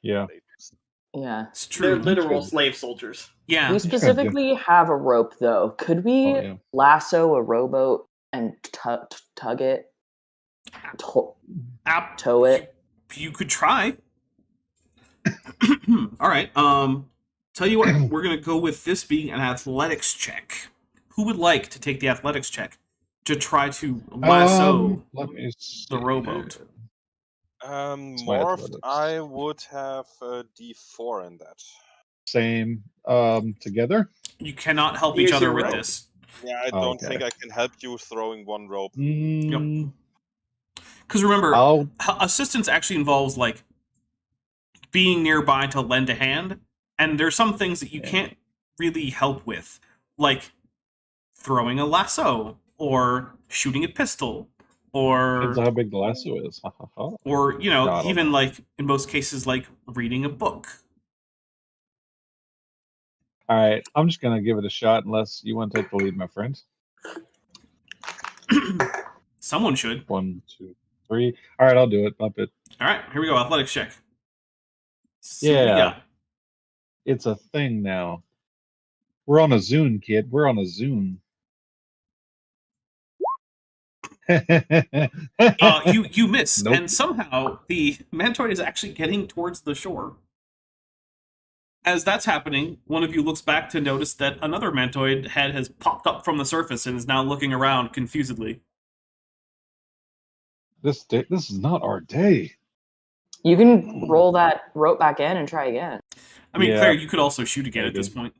Yeah. family. Yeah. It's They're true. literal slave soldiers. Yeah. We specifically have a rope though. Could we Oh, yeah. lasso a rowboat and tug it? Tow it? You could try. All right. Tell you what, we're gonna go with this being an athletics check. Who would like to take the athletics check to try to lasso Let me see. the rowboat? my Morphed, athletics. I would have a D4 in that. Same. Together. You cannot help Here's each other your with rope. this. Yeah, I don't think I can help you throwing one rope. Mm, Because remember, I'll assistance actually involves like being nearby to lend a hand, and there's some things that you can't really help with, like throwing a lasso or shooting a pistol, depends or on how big the lasso is. or No, I don't even know. like in most cases like reading a book. All right, I'm just gonna give it a shot unless you want to take the lead, my friend. Someone should. 1, 2, 3. All right, I'll do it. Bump it. All right, here we go. Athletics check. See what we Yeah, got. it's a thing now. We're on a Zune, kid. We're on a Zune. You miss, Nope. and somehow the mantoid is actually getting towards the shore. As that's happening, one of you looks back to notice that another mantoid head has popped up from the surface and is now looking around confusedly. This is not our day. You can roll that rope back in and try again. I mean, Yeah. Claire, you could also shoot again at this Maybe.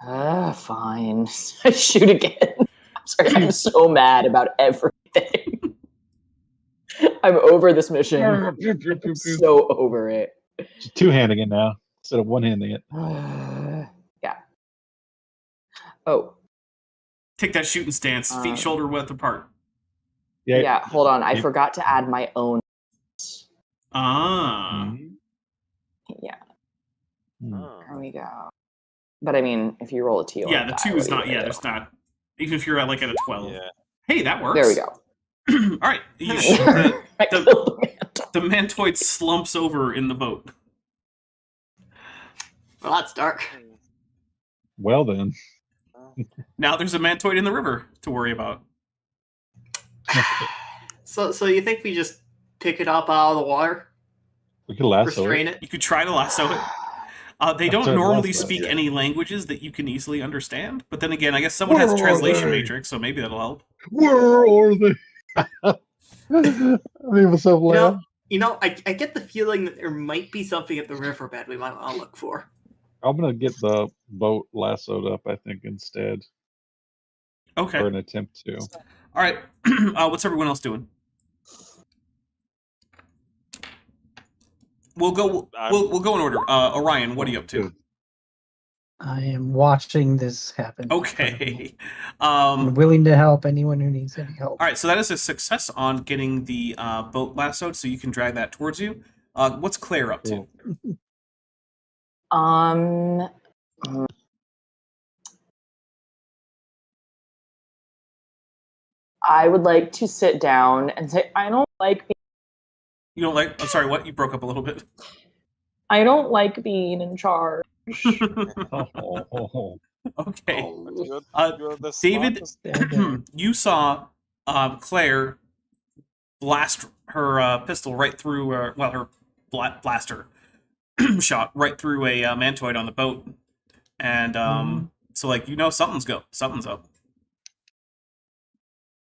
point. Fine. I shoot again. I'm sorry, I'm so mad about everything. I'm over this mission. I'm so over it. Two-handing it now instead of one-handing it. Yeah. Oh, Take that shooting stance, feet shoulder width apart. yeah. Hold on. I you- forgot to add my own. Ah. Yeah. Oh. There we go. But I mean, if you roll a 2, Yeah, the 2 is not. Yeah, there's not. Even if you're at like at a 12. Yeah. Hey, that works. There we go. All right, you shoot I killed the man. the mantoid slumps over in the boat. Well, that's dark. Well then, Now there's a mantoid in the river to worry about. So you think we just pick it up out of the water, we could lasso restrain it. it? You could try to lasso it. They That's don't our normally lasso. speak any languages that you can easily understand, but then again, I guess someone has a Where are translation they? matrix, so maybe that'll help. Where are they? Leave us up, land. I get the feeling that there might be something at the riverbed we might want to look for. I'm gonna get the boat lassoed up, I think, instead, Okay. or an attempt to. All right. What's everyone else doing? We'll go. We'll go in order. Orion, what are you up to? I am watching this happen. Okay. I'm willing to help anyone who needs any help. All right. So that is a success on getting the boat lassoed, so you can drag that towards you. What's Claire up to? I would like to sit down and say, I don't like You don't like? I'm sorry. What? You broke up a little bit. being in charge. Oh. Okay. You're the David, smartest. you saw Claire blast her pistol right through, her blaster shot right through a mantoid on the boat, and so like something's up.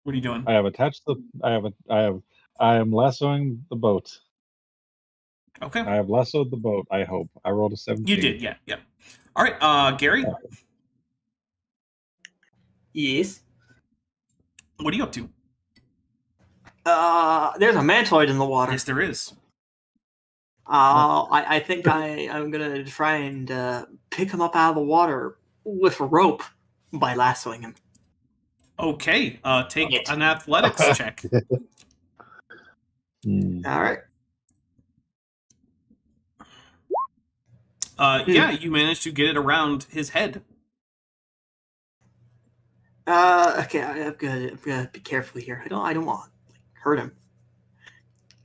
What are you doing? I have attached the. I am lassoing the boat. Okay, I have lassoed the boat. I hope. I rolled a 17. you did, yeah. All right, Gary, Yes. what are you up to? There's a mantoid in the water. Yes, there is. I think I'm gonna try and pick him up out of the water with a rope by lassoing him. Okay, take an athletics check. All right. Yeah, you managed to get it around his head. Okay, I'm gonna be careful here. I don't want to hurt him.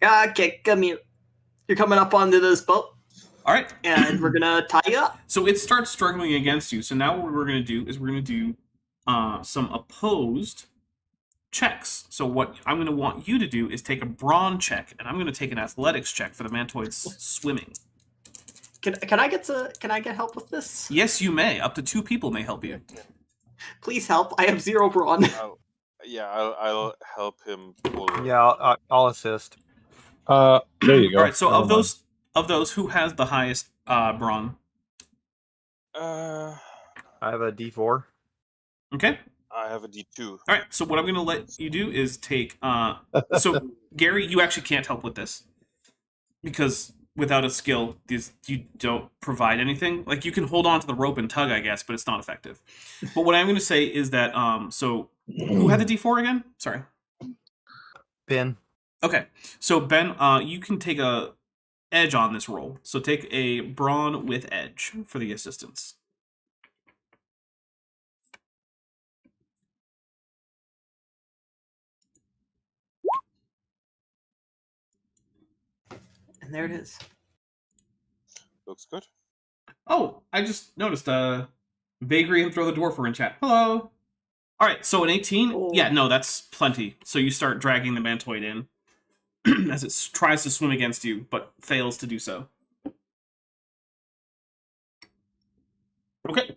Okay, come here. You're coming up onto this boat. All right, and we're gonna tie you up. So it starts struggling against you. So now what we're going to do is we're going to do some opposed checks. So what I'm going to want you to do is take a brawn check, and I'm going to take an athletics check for the mantoid's swimming. Can I get help with this? Yes, you may. Up to 2 people may help you. Please help. I have 0 brawn. I'll help him pull. Yeah, I'll assist. There you go. All right. So Never of those, who has the highest brawn? Uh, I have a D4. Okay. I have a D2. All right. So what I'm going to let you do is take. So Gary, you actually can't help with this because without a skill, you don't provide anything. Like you can hold on to the rope and tug, I guess, but it's not effective. But what I'm going to say is that so who had the D4 again? Sorry. Ben. Okay. So Ben, you can take a edge on this roll. So take a brawn with edge for the assistance. And there it is. Looks good. Oh, I just noticed Vagary and Throw the Dwarf were in chat. Hello. All right, so an 18? Oh. Yeah, no, that's plenty. So you start dragging the mantoid in as it tries to swim against you, but fails to do so. Okay.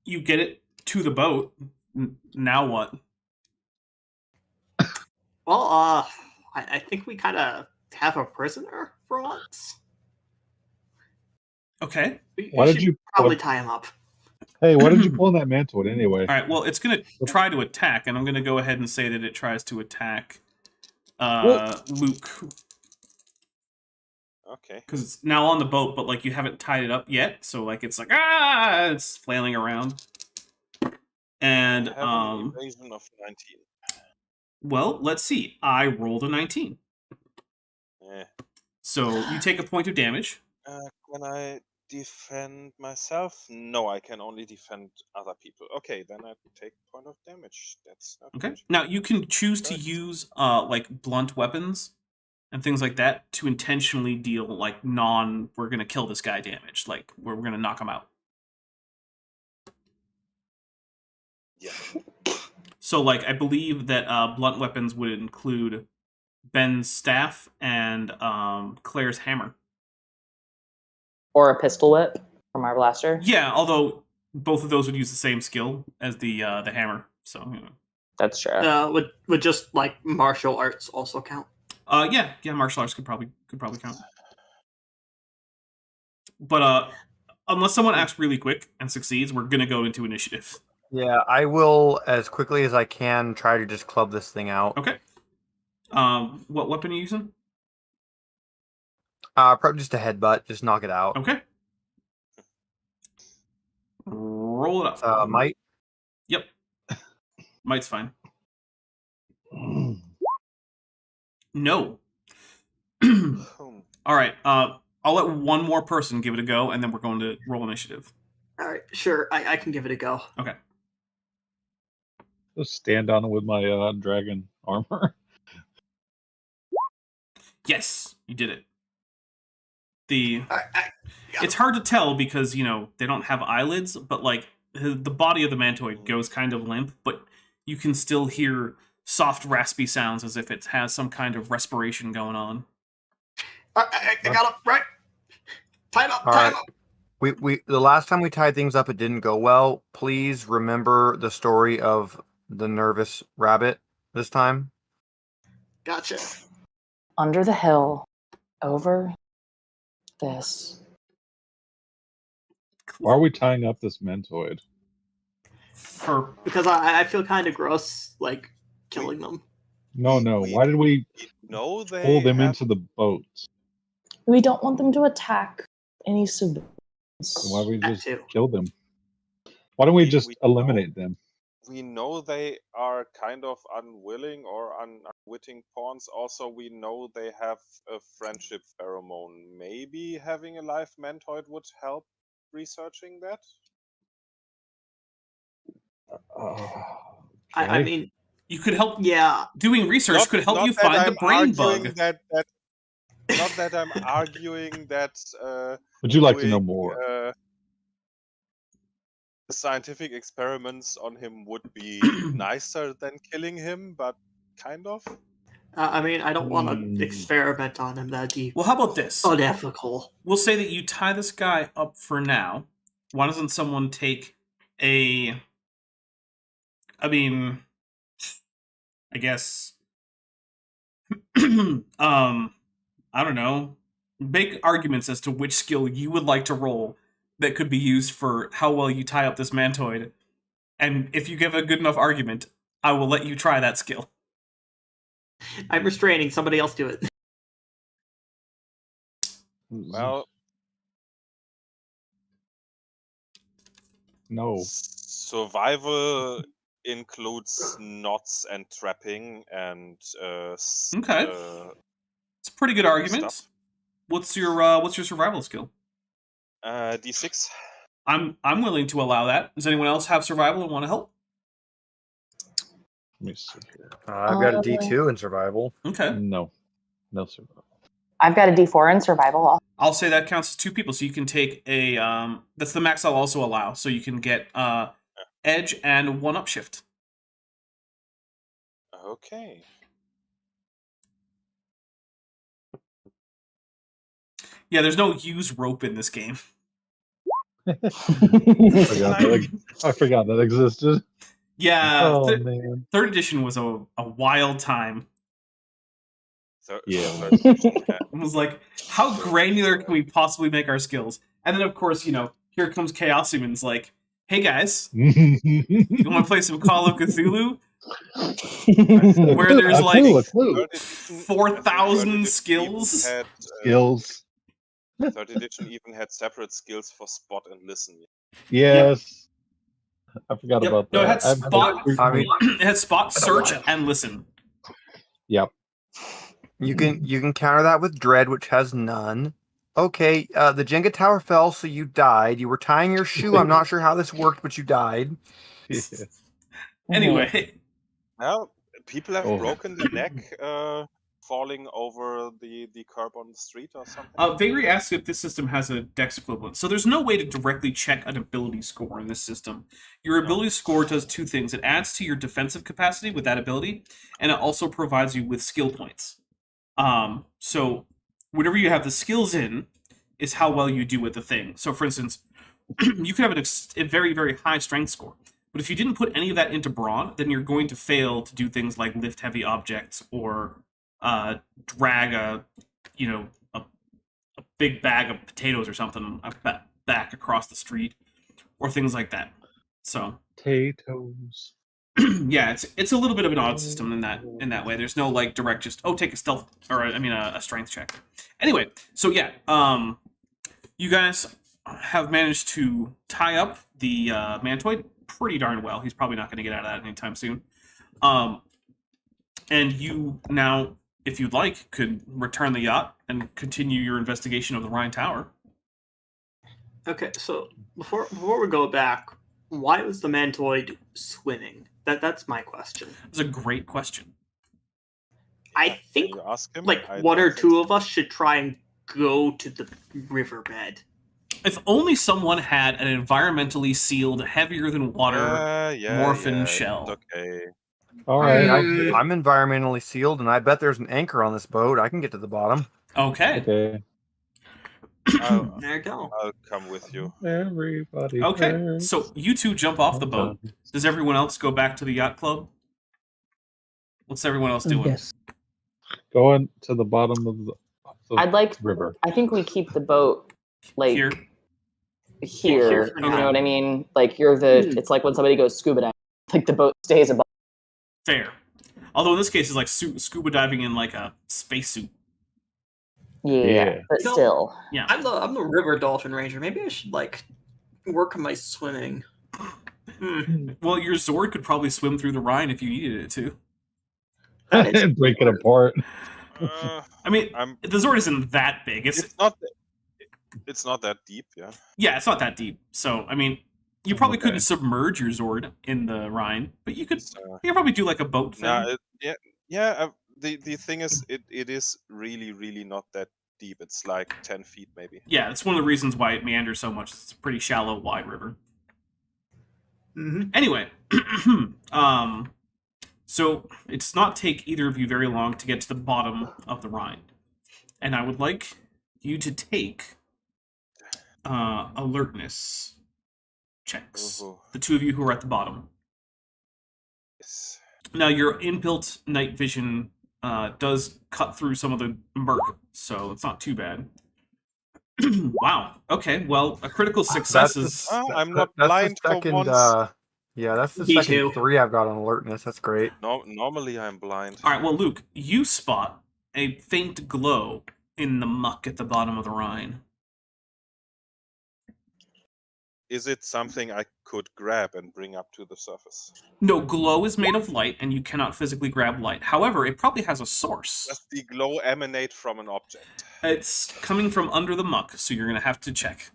You get it to the boat. Now what? Well, I think we kind of have a prisoner for once. Okay. Why We did should you probably put- tie him up? Hey, why did you pull in that mantoid anyway? All right, well, it's going to try to attack, and I'm going to go ahead and say that it tries to attack Luke. Okay. Because it's now on the boat, but, like, you haven't tied it up yet, so, like, it's it's flailing around. And, I have an evasion of 19. well, let's see. I rolled a 19. Eh. So you take a point of damage. Can I defend myself? No, I can only defend other people. Okay, then I take point of damage. That's not Okay. good. Now you can choose to Right. use like blunt weapons and things like that to intentionally deal like we're gonna kill this guy damage, like we're gonna knock him out. Yeah. So like I believe that blunt weapons would include Ben's staff and Claire's hammer. Or a pistol whip from our blaster. Yeah, although both of those would use the same skill as the hammer. So you know. That's true. Would just like martial arts also count? Yeah, martial arts could probably count. But unless someone acts really quick and succeeds, we're gonna go into initiative. Yeah, I will, as quickly as I can, try to just club this thing out. Okay. What weapon are you using? Probably just a headbutt, just knock it out. Okay. Roll it up. Might. Yep. Might's fine. No. All right. I'll let one more person give it a go, and then we're going to roll initiative. All right, sure, I can give it a go. Okay. Just stand on it with my dragon armor. Yes, you did it. Yeah. It's hard to tell because they don't have eyelids, but like the body of the mantoid goes kind of limp, but you can still hear soft, raspy sounds as if it has some kind of respiration going on. I got him right. Tie him up. All Tie right. him up. We the last time we tied things up, it didn't go well. Please remember the story of the nervous rabbit this time. Gotcha. Under the hill, over this. Why are we tying up this mantoid? Because I feel kind of gross, like killing them. No. Why did we know they pull them have- into the boat? We don't want them to attack any civilians. Why don't we That just too. kill them? Why don't we We- just we eliminate them? We know they are kind of unwilling or unwitting pawns. Also, we know they have a friendship pheromone. Maybe having a live mantoid would help researching that? I mean, You could help. yeah. Doing research could help you that find the I'm brain arguing bug. Not that I'm arguing that. Would you like to know doing, more? Scientific experiments on him would be nicer than killing him, but kind of. I mean, I don't want to experiment on him. That'd be Well, how about this? unethical. We'll say that you tie this guy up for now. Why doesn't someone take I guess I don't know. Make arguments as to which skill you would like to roll that could be used for how well you tie up this mantoid. And if you give a good enough argument, I will let you try that skill. I'm restraining. Somebody else do it. Well, no. survival includes knots and trapping and Okay. It's a pretty good argument. Stuff. What's your survival skill? D6. I'm willing to allow that. Does anyone else have survival and want to help? Let me see here. I've got a D2 in survival. Okay. No survival. I've got a D4 in survival. I'll say that counts as 2 people, so you can take a that's the max I'll also allow. So you can get edge and 1 upshift. Okay. Yeah, there's no use rope in this game. I forgot that existed. Yeah, Oh man. 3rd edition was a wild time. Yeah. It was like, how granular can we possibly make our skills? And then, of course, here comes Chaos Human's like, hey guys, you want to play some Call of Cthulhu? Where there's like 4,000 skills. Skills. 3rd edition even had separate skills for spot and listen. Yes. I forgot about that. No, it had spot. It had spot, search, Oh, and listen. Yep. You can counter that with dread, which has none. Okay, the Jenga tower fell, so you died. You were tying your shoe. I'm not sure how this worked, but you died. Yes. Anyway. Well, people have Oh. broken their neck falling over the curb on the street or something. Vagary asks if this system has a dex equivalent. So there's no way to directly check an ability score in this system. Your ability score does 2 things. It adds to your defensive capacity with that ability, and it also provides you with skill points. So whatever you have the skills in is how well you do with the thing. So for instance, you could have a very, very high strength score. But if you didn't put any of that into brawn, then you're going to fail to do things like lift heavy objects or drag a big bag of potatoes or something back across the street, or things like that. So Potatoes. yeah, it's a little bit of an odd system in that way. There's no like direct just take a stealth or a strength check. Anyway, so yeah, you guys have managed to tie up the mantoid pretty darn well. He's probably not going to get out of that anytime soon. And you now, if you'd like, could return the yacht and continue your investigation of the Rhine Tower. Okay, so before we go back, why was the mantoid swimming? That's my question. It's a great question. I think you ask him? like I one or don't two think of us should try and go to the riverbed. If only someone had an environmentally sealed, heavier than water morphin shell. Okay. All Hey, right. I'm environmentally sealed, and I bet there's an anchor on this boat. I can get to the bottom. Okay. Okay. There you go. I'll come with you. Everybody. Okay. hurts. So you two jump off the boat. Does everyone else go back to the yacht club? What's everyone else doing? Yes. Going to the bottom of the I'd like. river. I think we keep the boat like Here. here. for You now. know what I mean? Like you're the. It's like when somebody goes scuba diving. Like the boat stays above. Fair. Although in this case, it's like scuba diving in like a spacesuit. Yeah, but You know- still. Yeah. I'm the river dolphin ranger. Maybe I should like work on my swimming. Well, your Zord could probably swim through the Rhine if you needed it to. And break it apart. I mean, I'm. the Zord isn't that big. It's not. It's not that deep, yeah. Yeah, it's not that deep. So, I mean, you probably Okay. couldn't submerge your Zord in the Rhine, but you could. So, You could probably do like a boat thing. yeah. The thing is, it is really, really not that deep. It's like 10 feet, maybe. Yeah, it's one of the reasons why it meanders so much. It's a pretty shallow, wide river. Mm-hmm. Anyway, so it does not take either of you very long to get to the bottom of the Rhine, and I would like you to take alertness checks. Ooh. The two of you who are at the bottom. Yes. Now, your inbuilt night vision does cut through some of the murk, so it's not too bad. Wow. Okay. Well, a critical success is. I'm not that's blind the for second, once. yeah, that's the Me second too. 3 I've got on alertness. That's great. No, normally I'm blind. All right. Well, Luke, you spot a faint glow in the muck at the bottom of the Rhine. Is it something I could grab and bring up to the surface? No, glow is made of light, and you cannot physically grab light. However, it probably has a source. Does the glow emanate from an object? It's coming from under the muck, so you're going to have to check.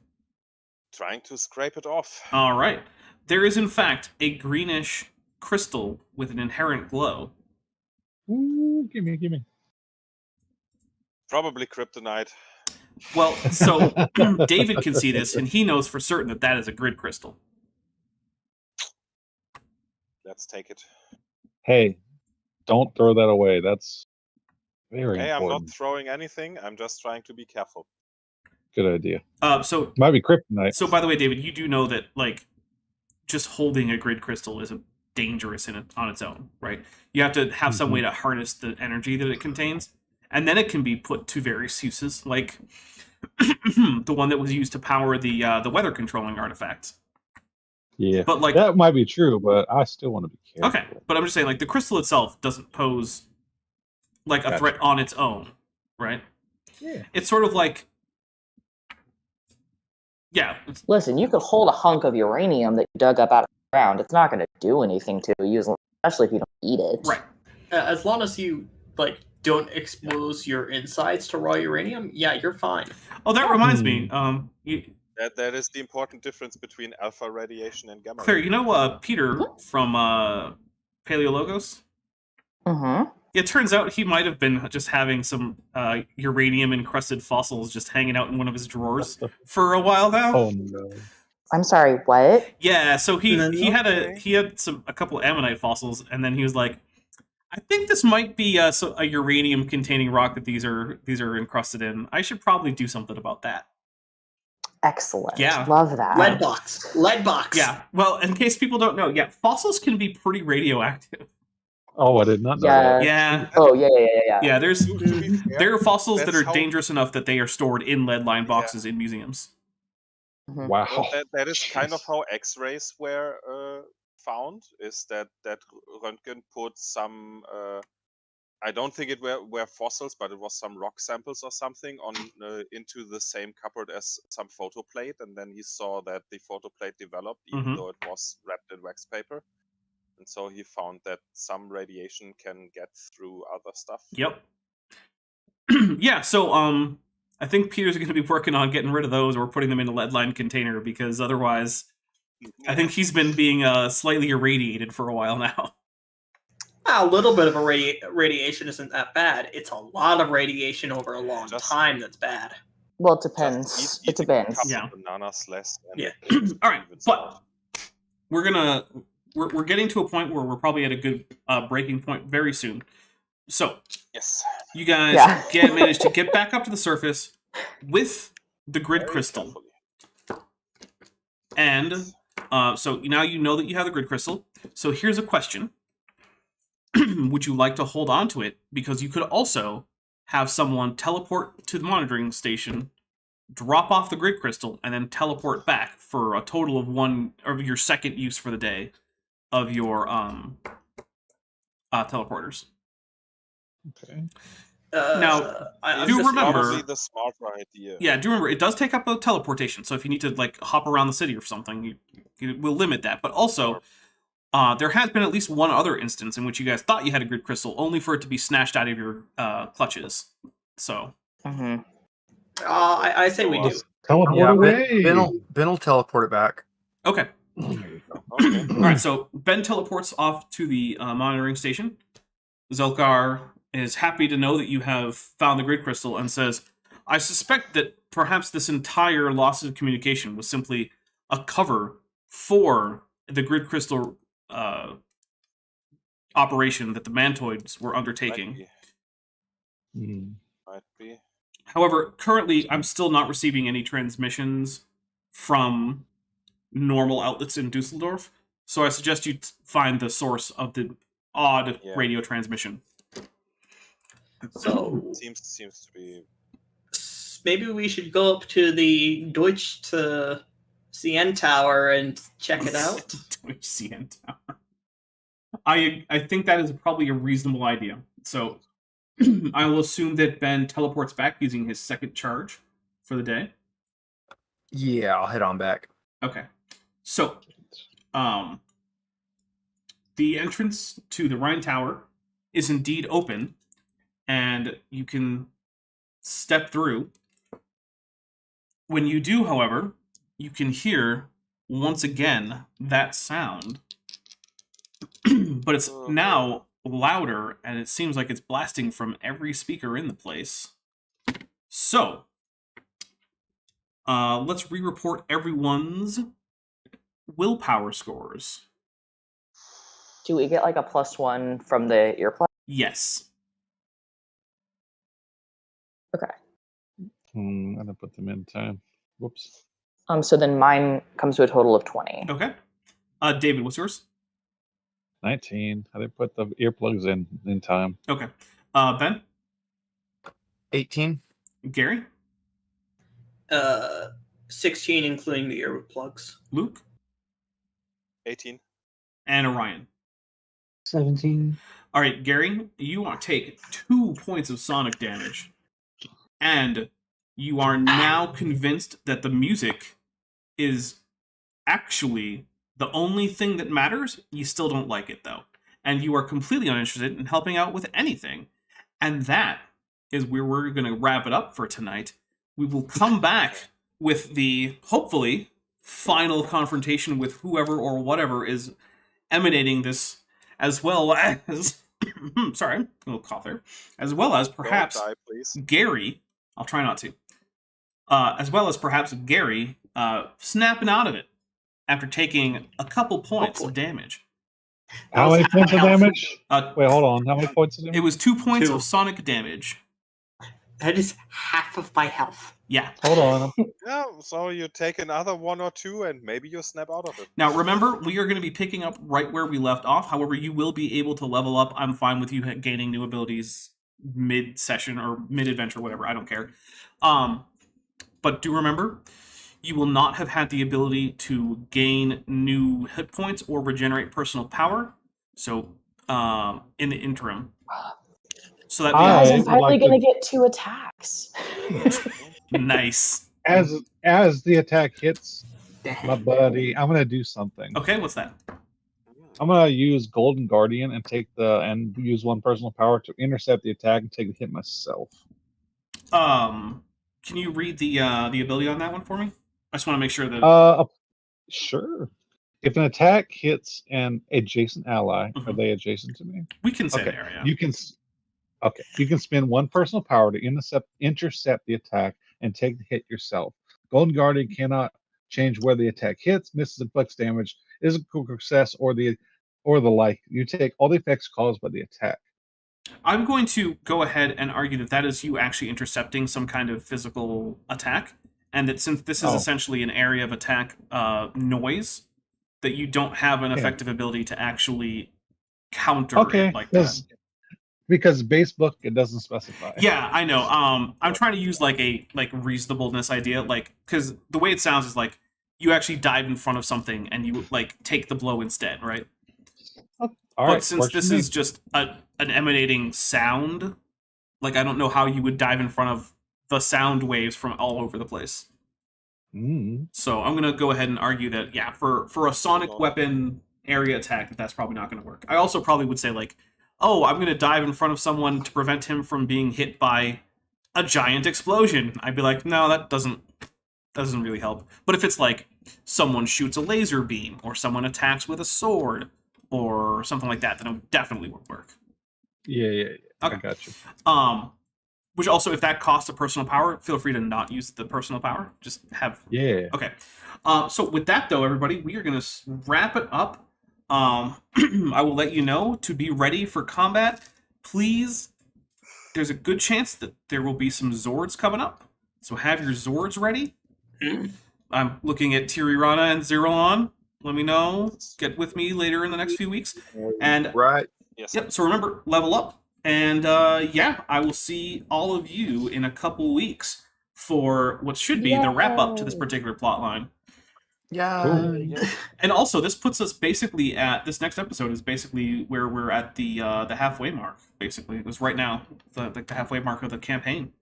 Trying to scrape it off. All right. There is, in fact, a greenish crystal with an inherent glow. Ooh, gimme. Probably kryptonite. Well, so David can see this, and he knows for certain that that is a grid crystal. Let's take it. Hey, don't throw that away. That's very Hey, I'm important. not throwing anything. I'm just trying to be careful. Good idea. So Might be kryptonite. So, by the way, David, you do know that, like, just holding a grid crystal is dangerous on its own, right? You have to have some way to harness the energy that it contains, and then it can be put to various uses, like the one that was used to power the weather controlling artifacts. Yeah, But like that might be true, but I still want to be careful. Okay, but I'm just saying, like, the crystal itself doesn't pose like a Gotcha. threat on its own, right? Yeah. It's sort of like, yeah, Listen, you could hold a hunk of uranium that you dug up out of the ground. It's not going to do anything to you, especially if you don't eat it. right. As long as you like don't expose your insides to raw uranium, yeah, you're fine. Oh, that reminds me. That is the important difference between alpha radiation and gamma. Claire, you know Peter from Paleologos? Mm-hmm. It turns out he might have been just having some uranium-encrusted fossils just hanging out in one of his drawers for a while now. Oh no. I'm sorry, what? Yeah, so he had Okay. a couple ammonite fossils, and then he was like, I think this might be a uranium-containing rock that these are encrusted in. I should probably do something about that. Excellent. Yeah. Love that. Lead box. Yeah. Well, in case people don't know, yeah, fossils can be pretty radioactive. Oh, I did not know Yeah. that. Yeah. Oh, yeah. Yeah, To be fair, there are fossils that that's are how- dangerous enough that they are stored in lead-lined boxes in museums. Mhm. Wow. Well, that is kind of Jeez. how X-rays were found. Is that Röntgen put some? I don't think it were fossils, but it was some rock samples or something on into the same cupboard as some photo plate, and then he saw that the photo plate developed, even Mhm. though it was wrapped in wax paper. And so he found that some radiation can get through other stuff. Yep. Yeah, so I think Peter's going to be working on getting rid of those or putting them in a lead-lined container, because otherwise I think he's been being slightly irradiated for a while now. A little bit of a radiation isn't that bad. It's a lot of radiation over a long Just- time that's bad. Well, it Just depends. eat It a depends. couple Yeah. bananas less. And Yeah. All right, evens but out. we're getting to a point where we're probably at a good breaking point very soon. So Yes. you guys Yeah. managed to get back up to the surface with the grid Very crystal. carefully. And so now you know that you have the grid crystal. So here's a question. Would you like to hold on to it? Because you could also have someone teleport to the monitoring station, drop off the grid crystal, and then teleport back for a total of one of your second use for the day of your teleporters. Okay. Now, I'm do just- remember- Probably the smarter idea. Yeah, do remember, it does take up a teleportation, so if you need to, like, hop around the city or something, you will limit that. But also, there has been at least one other instance in which you guys thought you had a grid crystal, only for it to be snatched out of your clutches. So, Mm-hmm. I say we do. Just teleport Yeah, away. Ben will teleport it back. okay. Okay. All right, so Ben teleports off to the monitoring station. Zelkar is happy to know that you have found the grid crystal and says, I suspect that perhaps this entire loss of communication was simply a cover for the grid crystal operation that the Mantoids were undertaking. Might be. However, currently, I'm still not receiving any transmissions from normal outlets in Dusseldorf, so I suggest you find the source of the odd Yeah. radio transmission. So, Seems to be. maybe we should go up to the Deutsch to CN Tower and check it out. Twitch CN Tower. I think that is probably a reasonable idea. So I will assume that Ben teleports back using his second charge for the day. Yeah, I'll head on back. Okay. So, the entrance to the Rhine Tower is indeed open, and you can step through. When you do, however, you can hear, once again, that sound. But it's now louder, and it seems like it's blasting from every speaker in the place. So, let's re-report everyone's willpower scores. Do we get like a +1 from the earplug? Yes. Okay. I'm gonna put them in time. Whoops. So then mine comes to a total of 20. Okay. David, what's yours? 19. I didn't put the earplugs in time. Okay. Ben? 18. Gary? 16, including the earplugs. Luke? 18. And Orion. 17. All right, Gary, you want to take 2 points of sonic damage. And you are now convinced that the music is actually the only thing that matters. You still don't like it, though. And you are completely uninterested in helping out with anything. And that is where we're going to wrap it up for tonight. We will come back with the, hopefully, final confrontation with whoever or whatever is emanating this, as well as... sorry, a little cough there. As well as perhaps Don't die, please. Gary... I'll try not to. As well as perhaps Gary snapping out of it after taking a couple points of damage. How many points of damage? Wait, hold on. How many points of damage? It was 2 points 2. of sonic damage. That is half of my health. Yeah. Hold on. Yeah, so you take another 1 or 2 and maybe you snap out of it. Now, remember, we are going to be picking up right where we left off. However, you will be able to level up. I'm fine with you gaining new abilities mid-session or mid-adventure, whatever. I don't care. But do remember, you will not have had the ability to gain new hit points or regenerate personal power. So, in the interim. So that Guys, means... I'm finally going to get 2 attacks. Nice. As the attack hits my buddy, I'm gonna do something. Okay, what's that? I'm gonna use Golden Guardian and use 1 personal power to intercept the attack and take the hit myself. Can you read the ability on that one for me? I just want to make sure that... Sure. If an attack hits an adjacent ally, are they adjacent to me? We can say Okay. there, yeah. You can spend 1 personal power to intercept the attack and take the hit yourself. Golden Guardian cannot change where the attack hits, misses, inflicts damage, is a success, or the like. You take all the effects caused by the attack. I'm going to go ahead and argue that that is you actually intercepting some kind of physical attack, and that since this is essentially an area of attack noise, that you don't have an effective ability to actually counter it like that. Because base book, it doesn't specify. Yeah, I know. I'm trying to use like a reasonableness idea, like, because the way it sounds is like you actually dive in front of something and you like take the blow instead, right? But since this is just an emanating sound, like I don't know how you would dive in front of the sound waves from all over the place. So I'm gonna go ahead and argue that for a sonic weapon area attack, that's probably not gonna work. I also probably would say like, oh, I'm going to dive in front of someone to prevent him from being hit by a giant explosion. I'd be like, no, that doesn't really help. But if it's like someone shoots a laser beam or someone attacks with a sword or something like that, then it definitely would work. Yeah. Okay. I got you. Which also, if that costs a personal power, feel free to not use the personal power. Just have... Yeah. Okay. So with that, though, everybody, we are going to wrap it up. I will let you know to be ready for combat. Please, there's a good chance that there will be some Zords coming up, so have your Zords ready. I'm looking at Tirirana and Zeralon. Let me know. Get with me later in the next few weeks. And Right. Yes. yep. So remember, level up. And I will see all of you in a couple weeks for what should be the wrap up to this Yay. particular plot line. Yeah. Cool. And also, this puts us basically at this next episode is basically where we're at the halfway mark. Basically, it was right now the halfway mark of the campaign.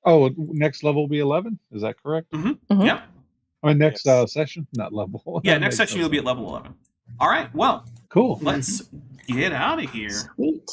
Oh, next level will be 11. Is that correct? Mhm. Yeah, I mean, next Yes. session, not level. yeah. That Next makes session no you'll be at sense. level 11. All right. Well, Cool. let's get out of here. Sweet.